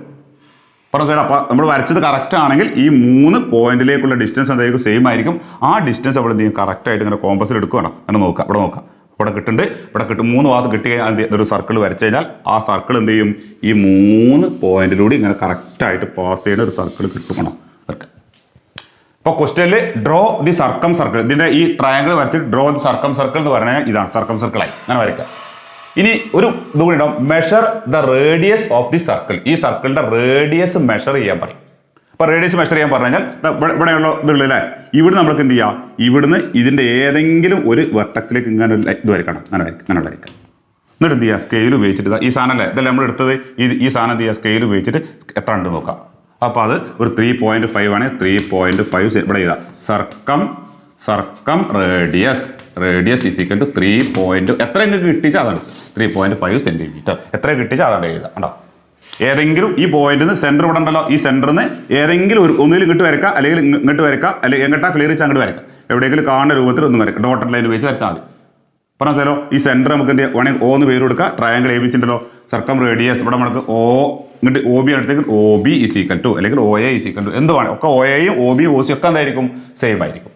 പറഞ്ഞാൽ അപ്പോൾ നമ്മൾ വരച്ചത് കറക്റ്റ് ആണെങ്കിൽ ഈ 3 പോയിന്റിലേക്കുള്ള ഡിസ്റ്റൻസ് എന്തായിരിക്കും? സെയിം ആയിരിക്കും. ആ ഡിസ്റ്റൻസ് അവിടെ എന്ത് ചെയ്യും? കറക്റ്റ് ആയിട്ട് ഇങ്ങനെ കോമ്പസിൽ എടുക്കുകയാണ്. അങ്ങനെ നോക്കുക. ഇവിടെ നോക്കാം. ഇവിടെ കിട്ടുന്നുണ്ട്. ഇവിടെ കിട്ടും. 3 ഭാഗത്ത് കിട്ടി കഴിഞ്ഞാൽ ഒരു സർക്കിൾ വരച്ചു കഴിഞ്ഞാൽ ആ സർക്കിൾ എന്ത് ചെയ്യും? ഈ 3 പോയിന്റിലൂടെ ഇങ്ങനെ കറക്റ്റായിട്ട് പാസ് ചെയ്യുന്ന ഒരു സർക്കിൾ കിട്ടുമണം. അപ്പോൾ ക്വസ്റ്റ്യനിൽ ഡ്രോ ദി സർക്കം സർക്കിൾ, ഇതിന്റെ ഈ ട്രയാങ്കിൾ വരച്ചിട്ട് ഡ്രോ ദി സർക്കം സർക്കിൾ എന്ന് പറഞ്ഞാൽ ഇതാണ് സർക്കം സർക്കിളായി. അങ്ങനെ വരയ്ക്കുക. ഇനി ഒരു ഇത് കൂടി ഉണ്ടാവും. Measure the radius of the circle. ഈ സർക്കിളിന്റെ റേഡിയസ് മെഷർ ചെയ്യാൻ പറയും. അപ്പോൾ റേഡിയസ് മെഷർ ചെയ്യാൻ പറഞ്ഞു കഴിഞ്ഞാൽ ഇവിടെയുള്ള ഇതുള്ളല്ലേ, ഇവിടുന്ന് നമ്മൾക്ക് എന്ത് ചെയ്യാം? ഇവിടുന്ന് ഇതിന്റെ ഏതെങ്കിലും ഒരു വെർട്ടക്സിലേക്ക് ഇങ്ങനെ ഇത് വരയ്ക്കണം. അങ്ങനെ വരയ്ക്കാം. എന്നിട്ട് എന്ത് ചെയ്യുക? സ്കെയിൽ ഉപയോഗിച്ചിട്ട് ഈ സാധനം അല്ലേ ഇതെല്ലാം നമ്മൾ എടുത്തത്. ഈ സാധനം എന്ത് ചെയ്യുക? സ്കെയിൽ ഉപയോഗിച്ചിട്ട് എത്ര ഉണ്ട് നോക്കാം. അപ്പോൾ അത് ഒരു 3.5 ആണ്. 3.5 ഇവിടെ ചെയ്താൽ സർക്കം റേഡിയസ് = 3. എത്ര നിങ്ങൾക്ക് കിട്ടിച്ചാൽ അതാണ് 3.5 സെന്റിമീറ്റർ. എത്ര കിട്ടിച്ചാൽ അതാണ് എഴുതാം. കണ്ടോ? ഏതെങ്കിലും ഈ പോയിന്റിൽ നിന്ന് സെന്റർ ഇവിടെ ഉണ്ടല്ലോ, ഈ സെന്ററിൽ നിന്ന് ഏതെങ്കിലും ഒന്നുകിൽ ഇങ്ങോട്ട് വരക്കാം, അല്ലെങ്കിൽ ഇങ്ങോട്ട് വരക്കാം, അല്ലെങ്കിൽ എങ്ങോട്ടാ ക്ലിയർ വെച്ചാൽ അങ്ങോട്ട് വരക്കാം. എവിടെയെങ്കിലും കാണുന്ന രൂപത്തിൽ ഒന്നും വരക്കാം. ഡോട്ടഡ് ലൈൻ ഉപയോഗിച്ച് വരച്ചാൽ മതി. പറഞ്ഞാലോ ഈ സെന്റർ നമുക്ക് എന്ത് ചെയ്യാം? വേണമെങ്കിൽ O എന്ന് പേര് കൊടുക്കുക. ട്രയാങ്കിൾ ABC ഉണ്ടല്ലോ, സർക്കം റേഡിയസ് ഇവിടെ നമുക്ക് ഇങ്ങോട്ട് OB അടുത്തേക്ക് OB = അല്ലെങ്കിൽ OA = എന്ത് വേണം ഒക്കെ OAയും OBയും OC ഒക്കെ എന്തായിരിക്കും? സെയിം ആയിരിക്കും.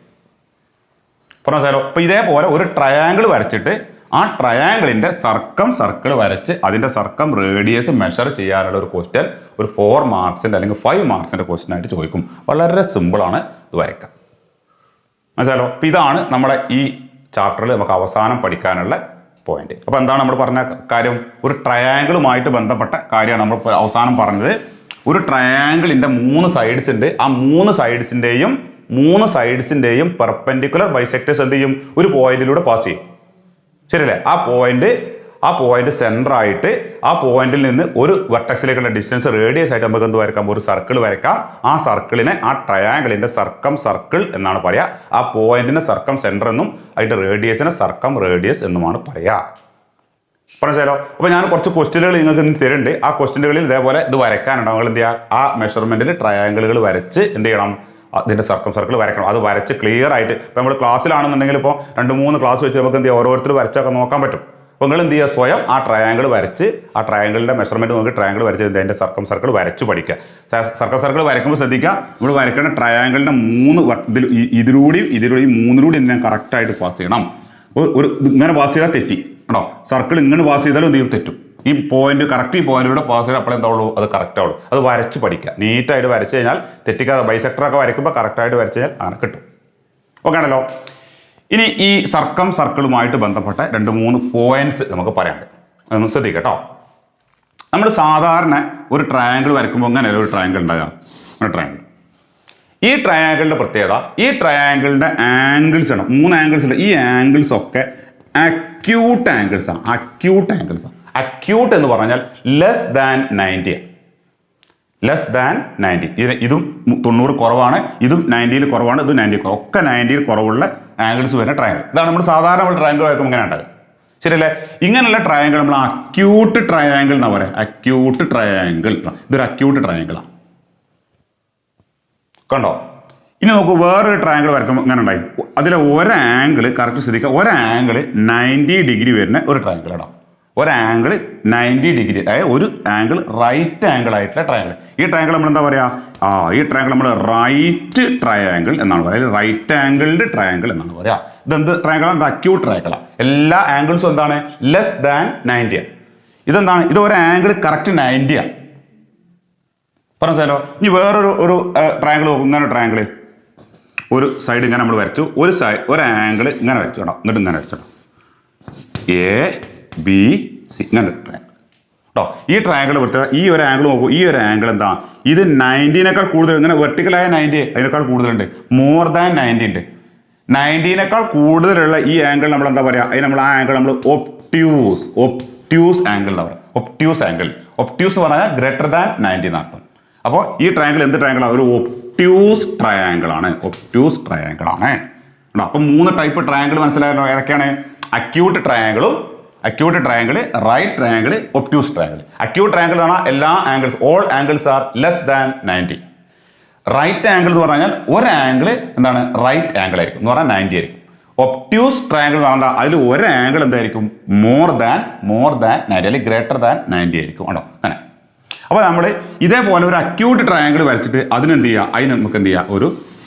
പറഞ്ഞാലോ അപ്പോൾ ഇതേപോലെ ഒരു ട്രയാങ്കിൾ വരച്ചിട്ട് ആ ട്രയാങ്കിളിന്റെ സർക്കം സർക്കിൾ വരച്ച് അതിന്റെ സർക്കം റേഡിയസ് മെഷർ ചെയ്യാനുള്ള ഒരു ക്വസ്റ്റ്യൻ ഒരു 4 മാർക്സിന്റെ അല്ലെങ്കിൽ 5 മാർക്സിന്റെ ക്വസ്റ്റ്യൻ ആയിട്ട് ചോദിക്കും. വളരെ സിമ്പിളാണ് ഇത് വരയ്ക്കാൻ. മനസ്സിലാലോ? അപ്പോൾ ഇതാണ് നമ്മുടെ ഈ ചാപ്റ്ററിൽ നമുക്ക് അവസാനം പഠിക്കാനുള്ള പോയിന്റ്. അപ്പോൾ എന്താണ് നമ്മൾ പറഞ്ഞ കാര്യം? ഒരു ട്രയാങ്കിളുമായിട്ട് ബന്ധപ്പെട്ട കാര്യമാണ് നമ്മൾ അവസാനം പറഞ്ഞത്. ഒരു ട്രയാങ്കിളിന്റെ 3 സൈഡ്സ് ഉണ്ട്. ആ 3 സൈഡ്സിന്റെയും പെർപെൻഡിക്കുലർ ബൈസെക്ടേഴ്സ് എന്ത് ചെയ്യും? ഒരു പോയിന്റിലൂടെ പാസ് ചെയ്യും. ശരിയല്ലേ? ആ പോയിന്റ് സെൻറ്റർ ആയിട്ട് ആ പോയിന്റിൽ നിന്ന് ഒരു വെർട്ടക്സിലേക്കുള്ള ഡിസ്റ്റൻസ് റേഡിയസ് ആയിട്ട് നമുക്ക് എന്ത് വരക്കാം? ഒരു സർക്കിൾ വരയ്ക്കാം. ആ സർക്കിളിനെ ആ ട്രയാങ്കിളിന്റെ സർക്കം സർക്കിൾ എന്നാണ് പറയുക. ആ പോയിന്റിന് സർക്കം സെൻറ്റർ എന്നും അതിന്റെ റേഡിയസിന് സർക്കം റേഡിയസ് എന്നുമാണ് പറയുക. മനസ്സിലായോ? അപ്പോൾ ഞാൻ കുറച്ച് ക്വസ്റ്റ്യനുകൾ നിങ്ങൾക്ക് ഇന്ന് തരുന്നുണ്ട്. ആ ക്വസ്റ്റ്യനുകളിൽ ഇതേപോലെ ഇത് വരയ്ക്കാനുണ്ടാവും. നിങ്ങൾ എന്ത് ചെയ്യുക? ആ മെഷർമെന്റിൽ ട്രയാങ്കിളുകൾ വരച്ച് എന്ത് ചെയ്യണം? അതിന്റെ സർക്കം സർക്കിൾ വരയ്ക്കണം. അത് വരച്ച് ക്ലിയർ ആയിട്ട് ഇപ്പോൾ നമ്മൾ ക്ലാസ്സിലാണെന്നുണ്ടെങ്കിൽ ഇപ്പോൾ 2-3 ക്ലാസ് വെച്ച് നമുക്ക് എന്ത് ചെയ്യുക? ഓരോരുത്തർ വരച്ചൊക്കെ നോക്കാൻ പറ്റും. അപ്പോൾ നിങ്ങൾ എന്ത് ചെയ്യുക? സ്വയം ആ ട്രയാങ്കിൾ വരച്ച് ആ ട്രയാങ്കിളിന്റെ മെഷർമെന്റ് നോക്കി ട്രയാങ്കിൾ വരച്ച് അതിന്റെ സർക്കം സർക്കിൾ വരച്ച് പഠിക്കുക. സർക്കം സർക്കിൾ വരയ്ക്കുമ്പോൾ ശ്രദ്ധിക്കുക, നമ്മൾ വരയ്ക്കേണ്ട ട്രയാങ്കിളിന്റെ 3 ഇതിലൂടെയും 3ലൂടെയും ഞാൻ കറക്റ്റായിട്ട് പാസ് ചെയ്യണം. ഒരു ഇങ്ങനെ പാസ് ചെയ്താൽ തെറ്റി കേട്ടോ. സർക്കിൾ ഇങ്ങനെ പാസ് ചെയ്താലും എന്ത് ചെയ്യും? തെറ്റും. ഈ പോയിന്റ് കറക്റ്റ് ഈ പോയിന്റിലൂടെ പാസ് ചെയ്താൽ അപ്പോൾ എന്താവുള്ളൂ? അത് കറക്റ്റ് ആവുള്ളൂ. അത് വരച്ച് പഠിക്കുക. നീറ്റായിട്ട് വരച്ച് കഴിഞ്ഞാൽ തെറ്റിക്കാതെ ബൈസെക്ടറൊക്കെ വരയ്ക്കുമ്പോൾ കറക്റ്റായിട്ട് വരച്ച് കഴിഞ്ഞാൽ അങ്ങനെ കിട്ടും. ഓക്കെ ആണല്ലോ. ഇനി ഈ സർക്കം സർക്കിളുമായിട്ട് ബന്ധപ്പെട്ട 2-3 പോയിന്റ്സ് നമുക്ക് പറയാനുണ്ട്. അതൊന്ന് ശ്രദ്ധിക്കുക കേട്ടോ. നമ്മൾ സാധാരണ ഒരു ട്രയാങ്കിൾ വരയ്ക്കുമ്പോൾ അങ്ങനെയല്ല ഒരു ട്രയാങ്കിൾ ഉണ്ടാകുക. ഒരു ട്രയാങ്കിൾ, ഈ ട്രയാങ്കിളിന്റെ പ്രത്യേകത, ഈ ട്രയാങ്കിളിന്റെ ആംഗിൾസ് ആണ് 3 ആംഗിൾസ് ഉണ്ട്. ഈ ആംഗിൾസ് ഒക്കെ അക്യൂട്ട് ആംഗിൾസ് ആണ്. അക്യൂട്ട് എന്ന് പറഞ്ഞാൽ ലെസ് ദാൻ 90. ഇതും 90 കുറവാണ്, ഇതും 90 കുറവാണ്, ഇതും 90 കുറവ്, ഒക്കെ 90 കുറവുള്ള ആംഗിൾസ് വരുന്ന ട്രയാങ്കിൾ. ഇതാണ് നമ്മൾ സാധാരണ ട്രയാങ്കിൾ വരയ്ക്കുമ്പോൾ ഇങ്ങനെ ഉണ്ടാകും. ശരിയല്ലേ? ഇങ്ങനെയുള്ള ട്രയാങ്കിൾ നമ്മൾ അക്യൂട്ട് ട്രയാങ്കിൾ എന്നാ പറയാം. അക്യൂട്ട് ട്രയാങ്കിൾ, ഇതൊരു അക്യൂട്ട് ട്രയാങ്കിളാണ്. കണ്ടോ? ഇനി നോക്കൂ, വേറൊരു ട്രയാങ്കിൾ വരയ്ക്കുമ്പോൾ ഇങ്ങനെ ഉണ്ടായി. അതിലെ ഒരു ആംഗിൾ കറക്റ്റ് ശ്രദ്ധിക്കുക. ഒരു ആംഗിൾ 90 ഡിഗ്രി വരുന്ന ഒരു ട്രയാങ്കിൾ ഇടാം. ഒരു ആംഗിൾ 90 ഡിഗ്രി, അതായത് ഒരു ആംഗിൾ റൈറ്റ് ആംഗിൾ ആയിട്ടുള്ള ട്രയാങ്കിൾ. ഈ ട്രയാങ്കിൾ നമ്മൾ എന്താ പറയുക? ഈ ട്രയാങ്കിൾ നമ്മൾ റൈറ്റ് ട്രയാങ്കിൾ എന്നാണ് പറയുക. റൈറ്റ് ആംഗിൾഡ് ട്രയാങ്കിൾ എന്നാണ് പറയുക. ഇതെന്ത് ട്രയാങ്കിളാണ്? അക്യൂട്ട് ട്രയാങ്കിളാണ്. എല്ലാ ആംഗിൾസും എന്താണ്? Less than 90. ഇതെന്താണ്? ഇത് ഒരു ആംഗിൾ കറക്റ്റ് 90 ആണ്. പറഞ്ഞാലോ. ഇനി വേറൊരു ട്രയാങ്കിൾ നോക്കും. ഇങ്ങനെ ട്രയാങ്കിൾ ഒരു സൈഡ് ഇങ്ങനെ നമ്മൾ വരച്ചു, ഒരു ആംഗിൾ ഇങ്ങനെ വരച്ചു കേട്ടോ. എന്നിട്ട് ഇങ്ങനെ വരച്ചോ. ABC ഇങ്ങനെ ട്രയാങ്കിൾ കേട്ടോ. ഈ ട്രയാങ്കിൾ പ്രത്യേകത, ഈ ഒരു ആംഗിൾ നോക്കൂ. ഈ ഒരു ആംഗിൾ എന്താ? ഇത് 90നേക്കാൾ കൂടുതൽ, ഇങ്ങനെ വെർട്ടിക്കലായ 90 അതിനേക്കാൾ കൂടുതലുണ്ട്. മോർ ദാൻ 90 ഉണ്ട്. 90നേക്കാൾ കൂടുതലുള്ള ഈ ആംഗിൾ നമ്മൾ എന്താ പറയുക? അതിന് നമ്മൾ ആ ആംഗിൾ നമ്മൾ ഒപ്റ്റ്യൂസ് ആംഗിൾ എന്ന് പറയാം. ഒപ്റ്റ്യൂസ് എന്ന് പറഞ്ഞാൽ ഗ്രേറ്റർ ദാൻ 90 എന്നർത്ഥം. അപ്പോൾ ഈ ട്രയാങ്കിൾ എന്ത് ട്രയാങ്കിളാണ്? ഒരു ഒപ്റ്റ്യൂസ് ട്രയാങ്കിൾ ആണ്. അപ്പം 3 ടൈപ്പ് ട്രയാങ്കിൾ മനസ്സിലായല്ലോ. ഏതൊക്കെയാണ്? Acute triangle, right triangle, obtuse triangle. Acute triangle എന്ന് പറഞ്ഞാൽ എല്ലാ angles, all angles are less than 90. Right angle എന്ന് പറഞ്ഞാൽ ഒരു ആംഗിൾ എന്താണ്? റൈറ്റ് ആംഗിൾ ആയിരിക്കും എന്ന് പറഞ്ഞാൽ 90 ആയിരിക്കും. ഒപ്റ്റ്യൂസ് ട്രയാങ്കിൾ എന്ന് പറഞ്ഞാൽ അതിൽ ഒരു ആംഗിൾ എന്തായിരിക്കും? മോർ ദാൻ 90 അല്ലെങ്കിൽ ഗ്രേറ്റർ ദാൻ 90 ആയിരിക്കും. ആണോ? അങ്ങനെ. അപ്പോൾ നമ്മൾ ഇതേപോലെ ഒരു അക്യൂട്ട് ട്രയാങ്കിൾ വരച്ചിട്ട് അതിനെന്ത് ചെയ്യുക? അതിന് നമുക്ക് എന്ത് ചെയ്യുക? ഒരു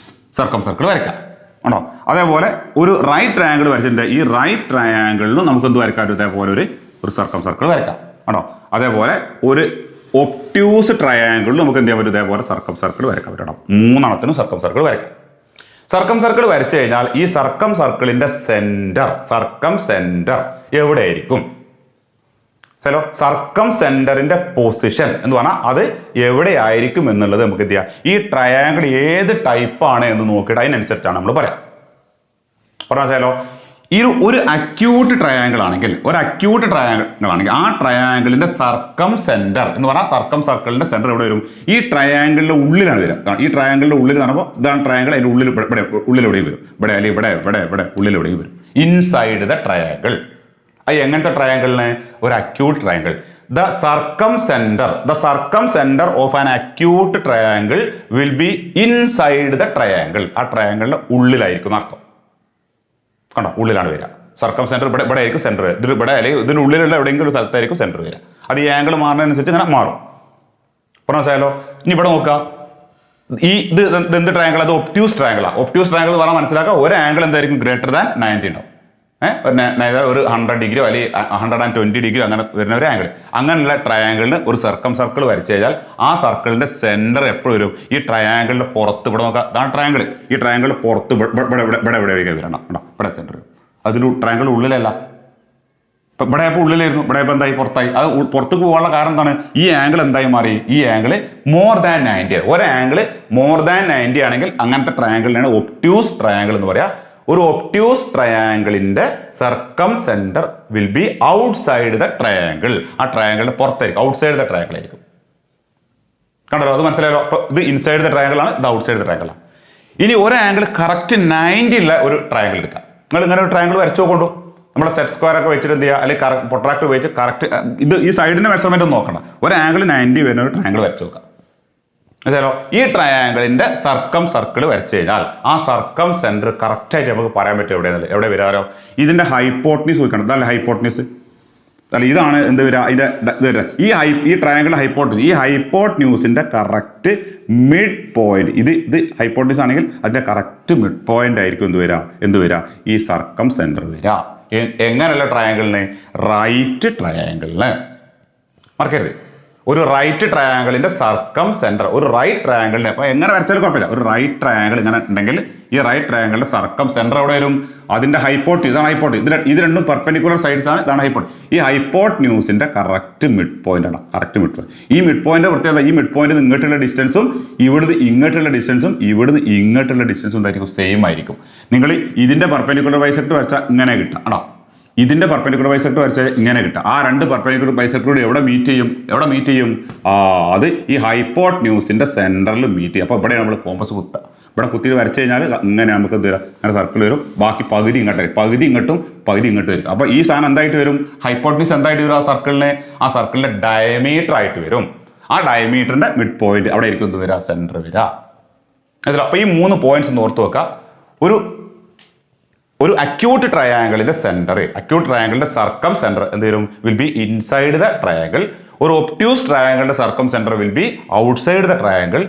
സർക്കം സർക്കിൾ വരയ്ക്കാം. ആണോ? അതേപോലെ ഒരു റൈറ്റ് ട്രയാങ്കിൾ വരച്ചിട്ടുണ്ട്. ഈ റൈറ്റ് ട്രയാങ്കിളിലും നമുക്ക് എന്ത് വരയ്ക്കാം? ഇതേപോലെ ഒരു സർക്കം സർക്കിൾ വരയ്ക്കാം. ആണോ? അതേപോലെ ഒരു ഒപ്റ്റ്യൂസ് ട്രയാങ്കിളിൽ നമുക്ക് എന്ത് ചെയ്യാൻ പറ്റും? ഇതേപോലെ സർക്കം സർക്കിൾ വരയ്ക്കാൻ പറ്റണം. 3 സർക്കം സർക്കിൾ വരയ്ക്കാം. സർക്കം സർക്കിൾ വരച്ചു കഴിഞ്ഞാൽ ഈ സർക്കം സർക്കിളിന്റെ സെന്റർ എവിടെയായിരിക്കും? സർക്കം സെന്ററിന്റെ പൊസിഷൻ എന്ന് പറഞ്ഞാൽ അത് എവിടെയായിരിക്കും എന്നുള്ളത് നമുക്ക് എന്ത് ചെയ്യാം? ഈ ട്രയാങ്കിൾ ഏത് ടൈപ്പാണ് എന്ന് നോക്കിയിട്ട് അതിനനുസരിച്ചാണ് നമ്മൾ പറയാം. പറഞ്ഞാലോ, ഈ ഒരു അക്യൂട്ട് ട്രയാങ്കിൾ ആണെങ്കിൽ ആ ട്രയാങ്കിളിന്റെ സർക്കം സെന്റർ എന്ന് പറഞ്ഞാൽ സർക്കം സർക്കിളിന്റെ സെന്റർ എവിടെ വരും? ഈ ട്രയാങ്കിളിന്റെ ഉള്ളിലാണ് വരിക. ഈ ട്രയാങ്കിളിന്റെ ഉള്ളിൽ നടക്കുമ്പോൾ ഇതാണ് ട്രയാങ്കിൾ. അതിന്റെ ഉള്ളിലെവിടെയും വരും. ഇവിടെ അല്ലെങ്കിൽ ഇവിടെ ഉള്ളിലെവിടെയും വരും. Inside the triangle. അത് എങ്ങനത്തെ ട്രയാങ്കിളിന്? ഒരു acute triangle. The circumcentre of an acute triangle will be inside the triangle. ആ ട്രയാങ്കിളിന്റെ ഉള്ളിലായിരിക്കും അർത്ഥം. കണ്ടോ? ഉള്ളിലാണ് വരിക. സർക്കം സെന്റർ ഇവിടെ ആയിരിക്കും സെന്റർ. ഇവിടെ അല്ലെങ്കിൽ ഇതിന്റെ ഉള്ളിലുള്ള എവിടെയെങ്കിലും ഒരു സ്ഥലത്തായിരിക്കും സെന്റർ വരിക. അത് ഈ ആംഗിൾ മാറുന്നതിനനുസരിച്ച് ഇങ്ങനെ മാറും. പറഞ്ഞാലോ. ഇനി ഇവിടെ നോക്കുക. ഇത് എന്ത് ട്രയാങ്കിൾ? അത് ഒപ്റ്റ്യൂസ് ട്രയാങ്കിളാണ്. ഒപ്റ്റ്യൂസ് ട്രയാങ്കിൾ പറഞ്ഞാൽ മനസ്സിലാക്കുക, ഒരു ആംഗിൾ എന്തായിരിക്കും? ഗ്രേറ്റർ ദാൻ 90 ഉണ്ടാവും. ഒരു 100 ഡിഗ്രിയോ അല്ലെങ്കിൽ 120 ഡിഗ്രി അങ്ങനെ വരുന്ന ഒരു ആംഗിൾ. അങ്ങനെയുള്ള ട്രയാങ്കിളിന് ഒരു സർക്കം സർക്കിൾ വരച്ചു കഴിഞ്ഞാൽ ആ സർക്കിളിന്റെ സെന്റർ എപ്പോഴും വരും? ഈ ട്രയാങ്കിളിന്റെ പുറത്ത്. ഇവിടെ നോക്കാം, അതാണ് ട്രയാങ്കിൾ. ഈ ട്രയാങ്കിളിന്റെ പുറത്ത് ഇവിടെ വരണം. ഇവിടെ സെന്റർ. അതിൽ ട്രയാങ്കിൾ ഉള്ളിലല്ല. ഇപ്പം ഇവിടെ ഇപ്പോൾ ഉള്ളിലായിരുന്നു, ഇവിടെ ഇപ്പോൾ എന്തായി? പുറത്തായി. അത് പുറത്തേക്ക് പോകാനുള്ള കാരണം എന്താണ്? ഈ ആംഗിൾ എന്തായി മാറി? ഈ ആംഗിൾ മോർ ദാൻ 90. ഒരു ആംഗിൾ മോർ ദാൻ 90 ആണെങ്കിൽ അങ്ങനത്തെ ട്രയാങ്കിളിനാണ് ഒപ്റ്റ്യൂസ് ട്രയാങ്കിൾ എന്ന് പറയാം. ഒരു ഒബ്റ്റ്യൂസ് ട്രയാങ്കിളിന്റെ circumcentre will be outside the triangle. ആ ട്രയാങ്കിളിന്റെ പുറത്തായിരിക്കും, ഔട്ട്സൈഡ് ദ ട്രയാങ്കിൾ ആയിരിക്കും. കണ്ടല്ലോ, അത് മനസ്സിലായല്ലോ. അപ്പൊ ഇത് ഇൻസൈഡ് ദ ട്രയാങ്കിൾ ആണ്, ഇത് ഔട്ട്സൈഡ് ദ ട്രയാങ്കിൾ ആണ്. ഇനി ഒരു ആംഗിൾ കറക്റ്റ് 90 ഉള്ള ഒരു ട്രയാങ്കിൾ എടുക്കാം. നിങ്ങൾ ഇങ്ങനെ ഒരു ട്രയാങ്കിൾ വരച്ചു നോക്കൊണ്ടു. നമ്മളെ സെറ്റ് സ്ക്വയർ ഒക്കെ വെച്ചിട്ട് എന്ത് ചെയ്യുക, അല്ലെങ്കിൽ പൊട്രാക്ട് ഉപയോഗിച്ച് കറക്റ്റ് ഇത് ഈ സൈഡിന്റെ മെഷർമെന്റ് ഒന്നും നോക്കണം. ഒരു ആംഗിൾ 90 വരുന്ന ഒരു ട്രയാങ്കിൾ വരച്ചു നോക്കാം. മനസ്സിലായോ? ഈ ട്രയാങ്കിളിന്റെ സർക്കം സർക്കിൾ വരച്ചു കഴിഞ്ഞാൽ ആ സർക്കം സെന്റർ കറക്റ്റ് ആയിട്ട് നമുക്ക് പറയാൻ പറ്റും എവിടെ വരാറോ. ഇതിന്റെ ഹൈപ്പോട്ടനീസ് നോക്കണം. ഇതല്ല ഹൈപ്പോട്ടനീസ്, അല്ല ഇതാണ് എന്ത് വരിക, അതിന്റെ ഈ ട്രയാങ്കിൾ ഹൈപ്പോട്ടനീസ്. ഈ ഹൈപ്പോട്ടന്യൂസിന്റെ കറക്റ്റ് മിഡ് പോയിന്റ്, ഇത് ഹൈപ്പോട്ടനീസ് ആണെങ്കിൽ അതിന്റെ കറക്റ്റ് മിഡ് പോയിന്റ് ആയിരിക്കും എന്ത് വരിക ഈ സർക്കം സെന്റർ വരിക. എങ്ങനെയുള്ള ട്രയാങ്കിളിന്? റൈറ്റ് ട്രയാങ്കിളിന്. മറക്കരുത്, ഒരു റൈറ്റ് ട്രയാങ്കിളിന്റെ സർക്കം സെന്റർ, ഒരു റൈറ്റ് ട്രയാങ്കിളിന്റെ, അപ്പൊ എങ്ങനെ വരച്ചാലും കുഴപ്പമില്ല. ഒരു റൈറ്റ് ട്രയാങ്കിൾ ഇങ്ങനെ ഉണ്ടെങ്കിൽ ഈ റൈറ്റ് ട്രയാങ്കിളിന്റെ സർക്കം സെന്റർ എവിടെ വരും? അതിന്റെ ഹൈപ്പോട്ട്, ഇതാണ് ഹൈപ്പോട്ട്. ഇത് രണ്ടും പെർപെൻഡിക്കുലർ സൈഡ്സ് ആണ്, ഇതാണ് ഹൈപ്പോട്ട്. ഈ ഹൈപ്പോട്ടന്യൂസിന്റെ കറക്റ്റ് മിഡ് പോയിന്റ് ആണ്, കറക്റ്റ് മിഡ് പോയിന്റ്. ഈ മിഡ് പോയിന്റ് പ്രത്യേകത, ഈ മിഡ് പോയിന്റ് ഇങ്ങോട്ടുള്ള ഡിസ്റ്റൻസും ഇവിടുന്ന് ഇങ്ങോട്ടുള്ള ഡിസ്റ്റൻസും ഇവിടുന്ന് ഇങ്ങോട്ടുള്ള ഡിസ്റ്റൻസും എന്തായിരിക്കും? സെയിം ആയിരിക്കും. നിങ്ങൾ ഇതിന്റെ പെർപെൻഡിക്കുലർ ബൈസെക്ടർ വരച്ചാൽ ഇങ്ങനെ കിട്ടാം ആണോ, ഇതിന്റെ പെർപെൻഡിക്കുലർ ബൈസെക്ടർ വരച്ചാൽ ഇങ്ങനെ കിട്ടുക. ആ രണ്ട് പെർപെൻഡിക്കുലർ ബൈസെക്ടറോട് എവിടെ മീറ്റ് ചെയ്യും? അത് ഈ ഹൈപ്പോട്ടന്യൂസിന്റെ സെന്ററിൽ മീറ്റ് ചെയ്യും. അപ്പോൾ ഇവിടെ നമ്മൾ കോമ്പസ് കുത്തുക. ഇവിടെ കുത്തിയിട്ട് വരച്ചു കഴിഞ്ഞാൽ ഇങ്ങനെ നമുക്ക് എന്ത് വരാം, അങ്ങനെ സർക്കിൾ വരും. ബാക്കി പകുതി ഇങ്ങോട്ട്, പകുതി ഇങ്ങോട്ടും പകുതി ഇങ്ങോട്ട് വരും. അപ്പോൾ ഈ സാധനം എന്തായിട്ട് വരും? ഹൈപ്പോട്ടന്യൂസ് എന്തായിട്ട് വരും? ആ സർക്കിളിന്റെ ഡയമീറ്റർ ആയിട്ട് വരും. ആ ഡയമീറ്ററിന്റെ മിഡ് പോയിന്റ് അവിടെ ആയിരിക്കും എന്ത് വരിക? സെന്റർ വരിക. അപ്പോൾ ഈ 3 പോയിന്റ്സ് ഒന്ന് ഓർത്ത് വെക്കുക. ഒരു അക്യൂട്ട് ട്രയാങ്കിളിന്റെ സെന്റർ, അക്യൂട്ട് ട്രയാങ്കിളിന്റെ സർക്കം സെന്റർ എന്ത് വരും? Will be inside the triangle. ഒരു ഒബ്റ്റ്യൂസ് ട്രയാങ്കിളിന്റെ circumcentre will be outside the triangle.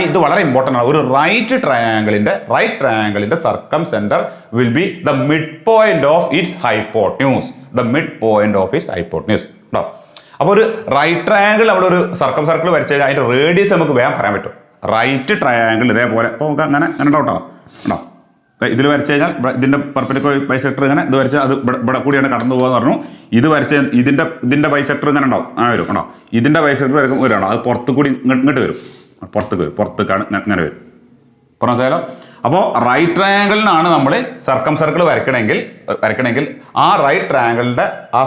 ഇത് വളരെ ഇമ്പോർട്ടൻ്റ് ആണ്. ഒരു റൈറ്റ് ട്രയാങ്കിളിന്റെ circumcentre will be the mid point of its hypotenuse. The mid point of its hypotenuse. ഉണ്ടോ? അപ്പോൾ ഒരു റൈറ്റ് ട്രയാങ്കിൾ അവിടെ ഒരു സർക്കം സർക്കിൾ വരച്ചു കഴിഞ്ഞാൽ അതിന്റെ റേഡിയസ് നമുക്ക് വേഗം പറയാൻ പറ്റും. റൈറ്റ് ട്രയാങ്കിൾ ഇതേപോലെ ഇപ്പോൾ നമുക്ക് അങ്ങനെ ഉണ്ടോ? ഉണ്ടോ? ഇതിൽ വരച്ചു കഴിഞ്ഞാൽ ഇതിന്റെ പെർപെൻഡിക്കുലർ ബൈസെക്ടർ ഇങ്ങനെ ഇത് വരച്ചാൽ അത് ഇവിടെ കൂടിയാണ് കടന്നു പോകുക പറഞ്ഞു. ഇത് വരച്ച് ഇതിന്റെ ബൈസെക്ടർ ഇങ്ങനെ ഉണ്ടാവും, അങ്ങനെ വരും. ഉണ്ടോ? ഇതിന്റെ ബൈസെക്ടർ വരും, അത് പുറത്തു കൂടി ഇങ്ങോട്ട് വരും, പുറത്തേക്കാണ് ഇങ്ങനെ വരും. മനസ്സിലായാലോ? അപ്പോൾ റൈറ്റ് ട്രയാങ്കിളിനാണ് നമ്മൾ സർക്കം സർക്കിൾ വരയ്ക്കണമെങ്കിൽ ആ റൈറ്റ് ട്രയാങ്കിളിന്റെ ആ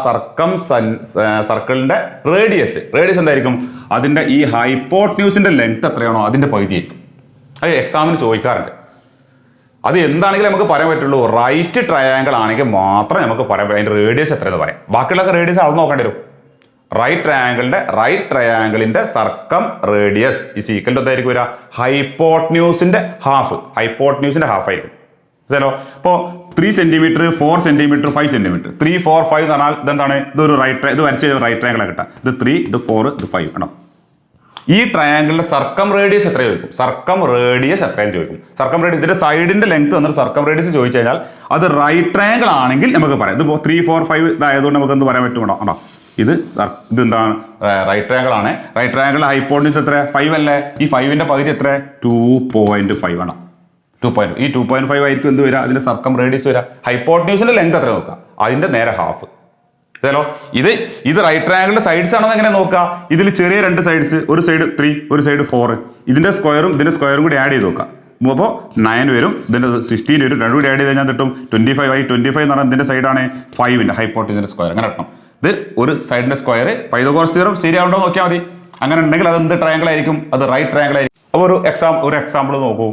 സർക്കിളിന്റെ റേഡിയസ് എന്തായിരിക്കും? അതിന്റെ ഈ ഹൈപ്പോട്ടന്യൂസിന്റെ ലെങ്ത് എത്രയാണോ അതിന്റെ പകുതി ആയിരിക്കും. അത് എക്സാമിന് ചോദിക്കാറുണ്ട്. അത് എന്താണെങ്കിലും നമുക്ക് പറയാൻ പറ്റുള്ളൂ. റൈറ്റ് ട്രയാങ്കിൾ ആണെങ്കിൽ മാത്രമേ നമുക്ക് പറയാൻ പറ്റും അതിന്റെ റേഡിയസ് എത്രയെന്ന് പറയാം. ബാക്കിയുള്ളൊക്കെ റേഡിയസ് അളന്ന് നോക്കേണ്ടി വരും. റൈറ്റ് ട്രയാങ്കിളിന്റെ circumradius is equal to എന്തായിരിക്കും വരിക? ഹൈപ്പോട്ടന്യൂസിന്റെ ഹാഫ് ആയിരിക്കും. അതല്ലോ. ഇപ്പോൾ 3 സെന്റിമീറ്റർ, 4 സെന്റിമീറ്റർ, 5 സെന്റിമീറ്റർ, 3, 4, 5 എന്ന് പറഞ്ഞാൽ ഇതെന്താണ്? ഇത് വരച്ച റൈറ്റ് ട്രയാങ്കിൾ കിട്ടാം. ഇത് 3, ഇത് 4, ഇത് 5 ആണോ? ഈ ട്രയാങ്കിളിന്റെ സർക്കം റേഡിയസ് എത്രയും ചോദിക്കും. സർക്കം റേഡിയസ് ഇതിന്റെ സൈഡിന്റെ ലെങ്ത് തന്നിട്ട് സർക്കം റേഡിയസ് ചോദിച്ചു കഴിഞ്ഞാൽ അത് റൈറ്റ് ട്രയാങ്കിൾ ആണെങ്കിൽ നമുക്ക് പറയാം. ഇതിപ്പോൾ 3, 4, 5 ഇതായതുകൊണ്ട് നമുക്ക് എന്ത് പറയാൻ പറ്റും? ആണോ? ഇതെന്താണ്? റൈറ്റ് ട്രയാങ്കിൾ ആണ്. റൈറ്റ് ട്രയാങ്കിൾ ഹൈപ്പോട്ടന്യൂസ് എത്ര? 5 അല്ലേ? ഈ 5ന്റെ പകുതി എത്ര? 2.5 ആണ്. 2.5. ഈ 2.5 ആയിരിക്കും എന്ത് വരിക? അതിന്റെ സർക്കം റേഡിയസ് വരിക. ഹൈപ്പോട്ടന്യൂസിന്റെ ലെങ്ത് എത്ര നോക്കുക? അതിന്റെ നേരെ ഹാഫ്. അതല്ലോ. ഇത് റൈറ്റ് ട്രയാങ്കിളിന്റെ സൈഡ്സ് ആണോ എങ്ങനെ നോക്കുക? ഇതിൽ ചെറിയ 2 സൈഡ്സ്, ഒരു സൈഡ് 3, ഒരു സൈഡ് 4. ഇതിന്റെ സ്ക്വയറും കൂടി ആഡ് ചെയ്ത് നോക്കുക. അപ്പോൾ 9 വരും, ഇതിന്റെ 16 വരും. രണ്ടും കൂടി ആഡ് ചെയ്ത് കഴിഞ്ഞാൽ കിട്ടും 25 ആയി. 25 എന്ന് പറഞ്ഞാൽ ഇതിന്റെ സൈഡാണ് 5ന്റെ ഹൈപ്പോട്ടന്യൂസിന്റെ സ്ക്വയർ. അങ്ങനെ കിട്ടണം. ഇത് ഒരു സൈഡിന്റെ സ്ക്വയർ. പൈതഗോറസ് തിയറം ശരിയാവുണ്ടോ നോക്കിയാൽ മതി. അങ്ങനെ ഉണ്ടെങ്കിൽ അത് എന്ത് ട്രയാങ്കിൾ ആയിരിക്കും? അത് റൈറ്റ് ട്രയാങ്കിൾ ആയിരിക്കും. അപ്പോൾ ഒരു എക്സാമ്പിൾ നോക്കൂ.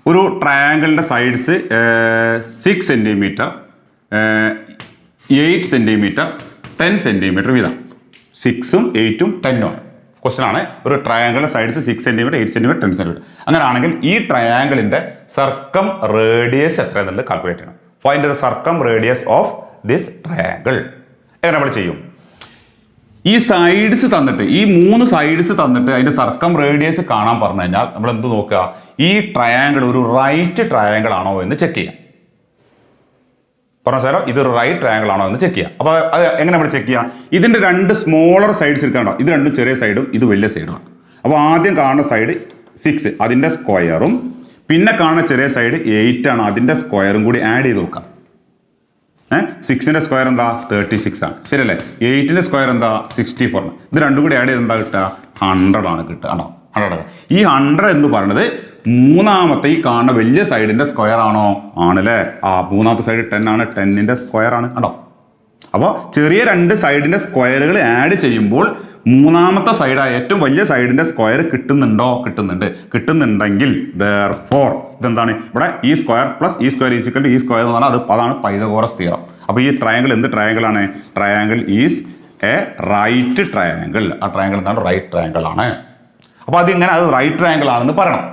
ഒരു ട്രയാങ്കിളിന്റെ സൈഡ്സ് 6 സെന്റിമീറ്റർ, 8 സെന്റിമീറ്റർ, 10 സെന്റിമീറ്റർ വീതം. 6ഉം 8ഉം 10ഉം ആണ്. ക്വസ്റ്റൻ ആണ്. ഒരു ട്രയാങ്കിളിന്റെ സൈഡ്സ് 6 സെന്റിമീറ്റർ, 8 സെന്റിമീറ്റർ, 10 സെന്റിമീറ്റർ. അങ്ങനെ ആണെങ്കിൽ ഈ ട്രയാങ്കിളിന്റെ സർക്കം റേഡിയസ് എത്ര എന്നുള്ളത് കാൽക്കുലേറ്റ് ചെയ്യണം. Find the circumradius of this triangle. എങ്ങനെ നമ്മൾ ചെയ്യും? ഈ സൈഡ്സ് തന്നിട്ട്, ഈ 3 സൈഡ്സ് തന്നിട്ട് അതിന്റെ സർക്കം റേഡിയസ് കാണാൻ പറഞ്ഞു കഴിഞ്ഞാൽ നമ്മൾ എന്ത് നോക്കുക? ഈ ട്രയാങ്കിൾ ഒരു റൈറ്റ് ട്രയാങ്കിൾ ആണോ എന്ന് ചെക്ക് ചെയ്യാം. പറഞ്ഞാലോ ഇതൊരു റൈറ്റ് ട്രയാങ്കിൾ ആണോ എന്ന് ചെക്ക് ചെയ്യാം. അപ്പോൾ അത് എങ്ങനെ നമ്മൾ ചെക്ക് ചെയ്യാം? ഇതിന്റെ 2 സ്മോളർ സൈഡ്സ് എടുക്കാണ്ടോ? ഇത് രണ്ടും ചെറിയ സൈഡും ഇത് വലിയ സൈഡുമാണ്. അപ്പോൾ ആദ്യം കാണുന്ന സൈഡ് 6 അതിന്റെ സ്ക്വയറും പിന്നെ കാണുന്ന ചെറിയ സൈഡ് 8 ആണ് അതിന്റെ സ്ക്വയറും കൂടി ആഡ് ചെയ്ത് നോക്കാം. 6ന്റെ സ്ക്വയർ എന്താ? 36 ആണ്. ശരിയല്ലേ? 8ന്റെ സ്ക്വയർ എന്താ? 64 ആണ്. ഇത് രണ്ടും കൂടി ആഡ് ചെയ്ത് എന്താ കിട്ടുക? 100 ആണ് കിട്ടുക. ആണോ? 100. ഈ 100 എന്ന് പറയുന്നത് മൂന്നാമത്തെ ഈ കാണുന്ന വലിയ സൈഡിന്റെ സ്ക്വയർ ആണോ? ആണല്ലേ. മൂന്നാമത്തെ സൈഡ് 10 ആണ്, 10ന്റെ സ്ക്വയർ ആണ് കേട്ടോ. അപ്പോൾ ചെറിയ രണ്ട് സൈഡിന്റെ സ്ക്വയറുകൾ ആഡ് ചെയ്യുമ്പോൾ മൂന്നാമത്തെ സൈഡായ ഏറ്റവും വലിയ സൈഡിന്റെ സ്ക്വയർ കിട്ടുന്നുണ്ടെങ്കിൽ therefore ഇതെന്താണ് ഇവിടെ ഈ സ്ക്വയർ പ്ലസ് ഈ സ്ക്വയർ ഈക്വൽ ടു ഈ സ്ക്വയർ എന്ന് പറഞ്ഞാൽ അതാണ് പൈതഗോറസ് തിയറം. അപ്പോൾ ഈ ട്രയാങ്കിൾ എന്ത് ട്രയാങ്കിൾ ആണ്? Triangle is a right triangle. ആ ട്രയാങ്കിൾ എന്താണ്? റൈറ്റ് ട്രയാങ്കിൾ ആണ്. അപ്പോൾ അത് റൈറ്റ് ട്രയാങ്കിൾ ആണെന്ന് പറയണം.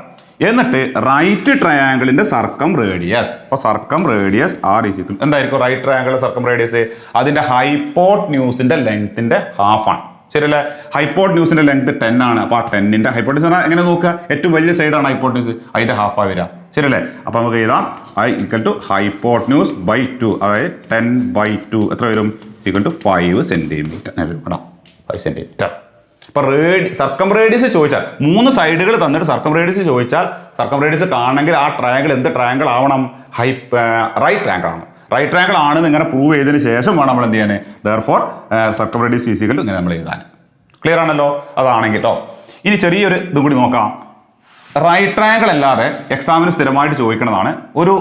എന്നിട്ട് റൈറ്റ് ട്രയാങ്കിളിന്റെ സർക്കം റേഡിയസ്, അപ്പോൾ സർക്കം റേഡിയസ് ആർ ഈസ് ഈക്വൽ എന്തായിരിക്കും? റൈറ്റ് ട്രയാങ്കിൾ സർക്കം റേഡിയസ് അതിന്റെ ഹൈപ്പോട്ന്യൂസിന്റെ ലെങ്ത്തിന്റെ ഹാഫ് ആണ്. ശരിയല്ലേ? ഹൈപ്പോട്ന്യൂസിന്റെ ലെങ്ത് 10 ആണ്. അപ്പോൾ ആ 10ന്റെ ഹൈപ്പോട്ന്യൂസ് എങ്ങനെ നോക്കുക? ഏറ്റവും വലിയ സൈഡാണ് ഹൈപ്പോട്ന്യൂസ്, അതിന്റെ ഹാഫ് ആ വരിക. ശരിയല്ലേ? അപ്പോൾ നമുക്ക് എഴുതാം I equal to hypotenuse by 2, അതായത് 10/2 എത്ര വരും? Equal to 5 centimetre. 5 സെന്റിമീറ്റർ. അപ്പൊ സർക്കം റേഡിയസ് ചോദിച്ചാൽ 3 സൈഡുകൾ തന്നിട്ട് സർക്കം റേഡിയസ് ചോദിച്ചാൽ സർക്കം റേഡിയസ് കാണണമെങ്കിൽ ആ ട്രയാങ്കിൾ എന്ത് ട്രയാങ്കിൾ ആവണം? റൈറ്റ് ട്രയാങ്കിൾ ആണ്. റൈറ്റ് ട്രയാങ്കിൾ ആണെന്ന് ഇങ്ങനെ പ്രൂവ് ചെയ്തതിന് ശേഷം വേണം നമ്മൾ എന്ത് ചെയ്യാൻ? therefore circumradius is equal to ഇങ്ങനെ നമ്മൾ എഴുതാൻ. ക്ലിയർ ആണല്ലോ? അതാണെങ്കിൽ കേട്ടോ. ഇനി ചെറിയൊരു ഇതും കൂടി നോക്കാം. റൈറ്റ് ട്രയാങ്കിൾ അല്ലാതെ എക്സാമിന് സ്ഥിരമായിട്ട് ചോദിക്കുന്നതാണ് ഒരു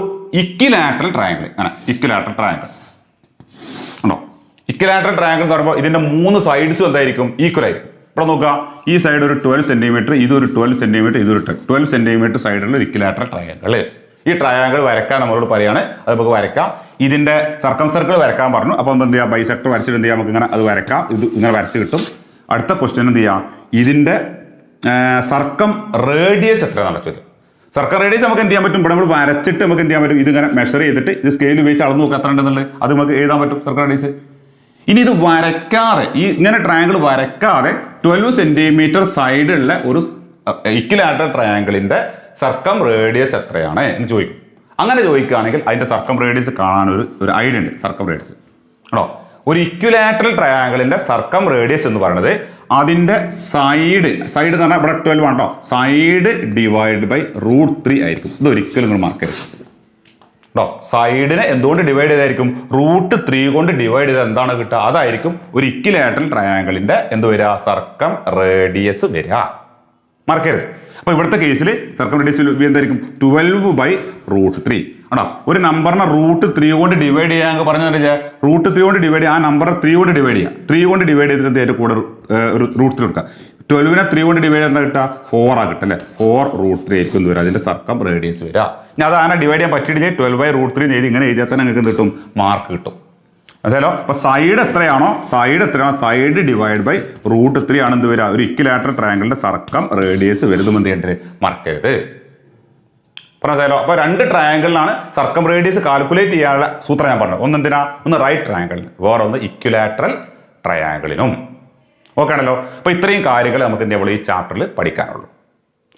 ഇക്വിലാറ്ററൽ ട്രയാങ്കിൾ. ഇക്വിലാറ്ററൽ ട്രയാങ്കിൾ ഉണ്ടോ? ഇക്വിലാറ്ററൽ ട്രയാങ്കിൾ എന്ന് പറയുമ്പോൾ ഇതിന്റെ 3 സൈഡ്സും എന്തായിരിക്കും? ഈക്വൽ ആയിരിക്കും. ഇവിടെ നോക്കുക, ഈ സൈഡ് ഒരു 12 സെന്റിമീറ്റർ, ഇതൊരു 12 സെന്റിമീറ്റർ, ഇതൊരു 12 സെന്റിമീറ്റർ സൈഡിലുള്ള ഇക്വിലാറ്ററൽ ട്രയാങ്കിൾ. ഈ ട്രയാങ്കിൾ വരയ്ക്കാൻ നമ്മളോട് പറയാണ്. അത് നമുക്ക് വരയ്ക്കാം. ഇതിന്റെ സർക്കം സർക്കിൾ വരയ്ക്കാൻ പറഞ്ഞു. അപ്പോൾ എന്ത് ചെയ്യാം? ബൈസെക്ടർ വരച്ചിട്ട് എന്ത് ചെയ്യാം? നമുക്ക് ഇങ്ങനെ അത് വരയ്ക്കാം. ഇത് ഇങ്ങനെ വരച്ച് കിട്ടും. അടുത്ത ക്വസ്റ്റ്യൻ എന്ത് ചെയ്യാം? ഇതിന്റെ സർക്കം റേഡിയസ് എത്രയാണ് ചോദ്യം. സർക്കം റേഡിയസ് നമുക്ക് എന്ത് ചെയ്യാൻ പറ്റും? ഇവിടെ നമ്മൾ വരച്ചിട്ട് നമുക്ക് എന്ത് ചെയ്യാൻ പറ്റും? ഇതിങ്ങനെ മെഷർ ചെയ്തിട്ട് ഇത് സ്കെയിൽ ഉപയോഗിച്ച് അളന്ന് നോക്കുക എത്ര ഉണ്ടെന്നുള്ളത് അത് നമുക്ക് എഴുതാൻ പറ്റും സർക്കം റേഡിയസ്. ഇനി ഇത് വരയ്ക്കാതെ ഇങ്ങനെ ട്രയാങ്കിൾ വരയ്ക്കാതെ 12 സെന്റിമീറ്റർ സൈഡുള്ള ഒരു ഇക്വിലാറ്ററൽ ട്രയാങ്കിളിന്റെ സർക്കം റേഡിയസ് എത്രയാണ് എന്ന് ചോദിക്കും. അങ്ങനെ ചോദിക്കുകയാണെങ്കിൽ അതിന്റെ സർക്കം റേഡിയസ് കാണാൻ ഒരു ഐഡിയ ഉണ്ട്. സർക്കം റേഡിയസ് കേട്ടോ. ഒരു ഇക്വിലാറ്ററൽ ട്രയാങ്കിളിന്റെ സർക്കം റേഡിയസ് എന്ന് പറയുന്നത് അതിന്റെ സൈഡ് എന്ന് പറഞ്ഞാൽ ഇവിടെ 12 ആണ് കേട്ടോ. സൈഡ് ഡിവൈഡ് ബൈ √3 ആയിരിക്കും. ഇത് ഒരിക്കലും നിങ്ങൾ മാർക്ക് ചെയ്യും കേട്ടോ. സൈഡിനെ എന്തുകൊണ്ട് ഡിവൈഡ് ചെയ്തായിരിക്കും? √3 കൊണ്ട് ഡിവൈഡ് ചെയ്താൽ എന്താണ് കിട്ടുക? അതായിരിക്കും ഒരു ഇക്വിലാറ്ററൽ ട്രയാങ്കിളിന്റെ എന്ത് വരിക? സർക്കം റേഡിയസ് വരിക. മാർക്കരുത്. അപ്പൊ ഇവിടുത്തെ കേസിൽ സർക്കം റേഡിയസ് എന്തായിരിക്കും? 12/√3 ആണോ. ഒരു നമ്പറിനെ √3 കൊണ്ട് ഡിവൈഡ് ചെയ്യാൻ പറഞ്ഞാൽ √3 കൊണ്ട് ഡിവൈഡ് ചെയ്യുക. ആ നമ്പറെ 3 കൊണ്ട് ഡിവൈഡ് ചെയ്യുക. 3 കൊണ്ട് ഡിവൈഡ് ചെയ്തിട്ട് അതിന്റെ കൂടെ ഒരു √3 കൊടുക്കുക. 12നെ 3 കൊണ്ട് ഡിവൈഡ് ചെയ്താൽ കിട്ടുക? 4 ആ കിട്ടും അല്ലേ? 4√3 ആയിരിക്കും വരിക അതിന്റെ സർക്കം റേഡിയസ് വരിക. ഞാൻ അത് അങ്ങനെ ഡിവൈഡ് ചെയ്യാൻ പറ്റിയിട്ട് 12/√3 എഴുതി ഇങ്ങനെ എഴുതിയാൽ തന്നെ നിങ്ങൾക്ക് കിട്ടും മാർക്ക് കിട്ടും. അതല്ലോ. അപ്പൊ സൈഡ് എത്രയാണോ സൈഡ് ഡിവൈഡ് ബൈ √3 ആണ് എന്ത് വരിക? ഒരു ഇക്വിലാറ്ററൽ ട്രയാങ്കിളിന്റെ സർക്കം റേഡിയസ് വരുന്നത് എന്ത് ചെയ്യേണ്ടത്? മറക്കരുത്. പറഞ്ഞാലോ. അപ്പൊ 2 ട്രയാങ്കിളിലാണ് സർക്കം റേഡിയസ് കാൽക്കുലേറ്റ് ചെയ്യാനുള്ള സൂത്രം ഞാൻ പറഞ്ഞു. എന്തിനാ? ഒന്ന് റൈറ്റ് ട്രയാങ്കിളിന്, വേറെ ഒന്ന് ഇക്വിലാറ്ററൽ ട്രയാങ്കിളിനും. ഓക്കെ ആണല്ലോ. അപ്പൊ ഇത്രയും കാര്യങ്ങൾ നമുക്ക് എന്ത് ചെയ്യുമ്പോൾ ഈ ചാപ്റ്ററിൽ പഠിക്കാനുള്ളൂ.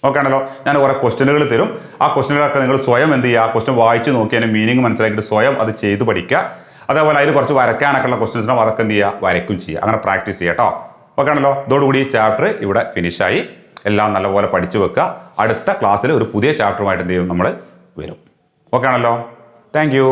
ഓക്കെ ആണല്ലോ. ഞാൻ കുറെ ക്വസ്റ്റ്യനുകൾ തരും. ആ ക്വസ്റ്റ്യനുകളൊക്കെ നിങ്ങൾ സ്വയം എന്ത് ചെയ്യുക? ക്വസ്റ്റ്യൻ വായിച്ച് നോക്കി അതിന്റെ മീനിങ് മനസ്സിലാക്കിയിട്ട് സ്വയം അത് ചെയ്ത് പഠിക്കുക. അതേപോലെ അതിൽ കുറച്ച് വരയ്ക്കാനൊക്കെ ഉള്ള ക്വസ്റ്റ്യൻസ് ഉണ്ടാവും. അതൊക്കെ എന്ത് ചെയ്യുക? വരയ്ക്കും ചെയ്യുക. അങ്ങനെ പ്രാക്ടീസ് ചെയ്യുക കേട്ടോ. ഓക്കെ ആണല്ലോ. ഇതോടുകൂടി ഈ ചാപ്റ്റർ ഇവിടെ ഫിനിഷായി. എല്ലാം നല്ലപോലെ പഠിച്ചു വെക്കുക. അടുത്ത ക്ലാസ്സിൽ ഒരു പുതിയ ചാപ്റ്ററുമായിട്ട് എന്ത് ചെയ്യും? നമ്മൾ വരും. ഓക്കെ ആണല്ലോ. Thank you.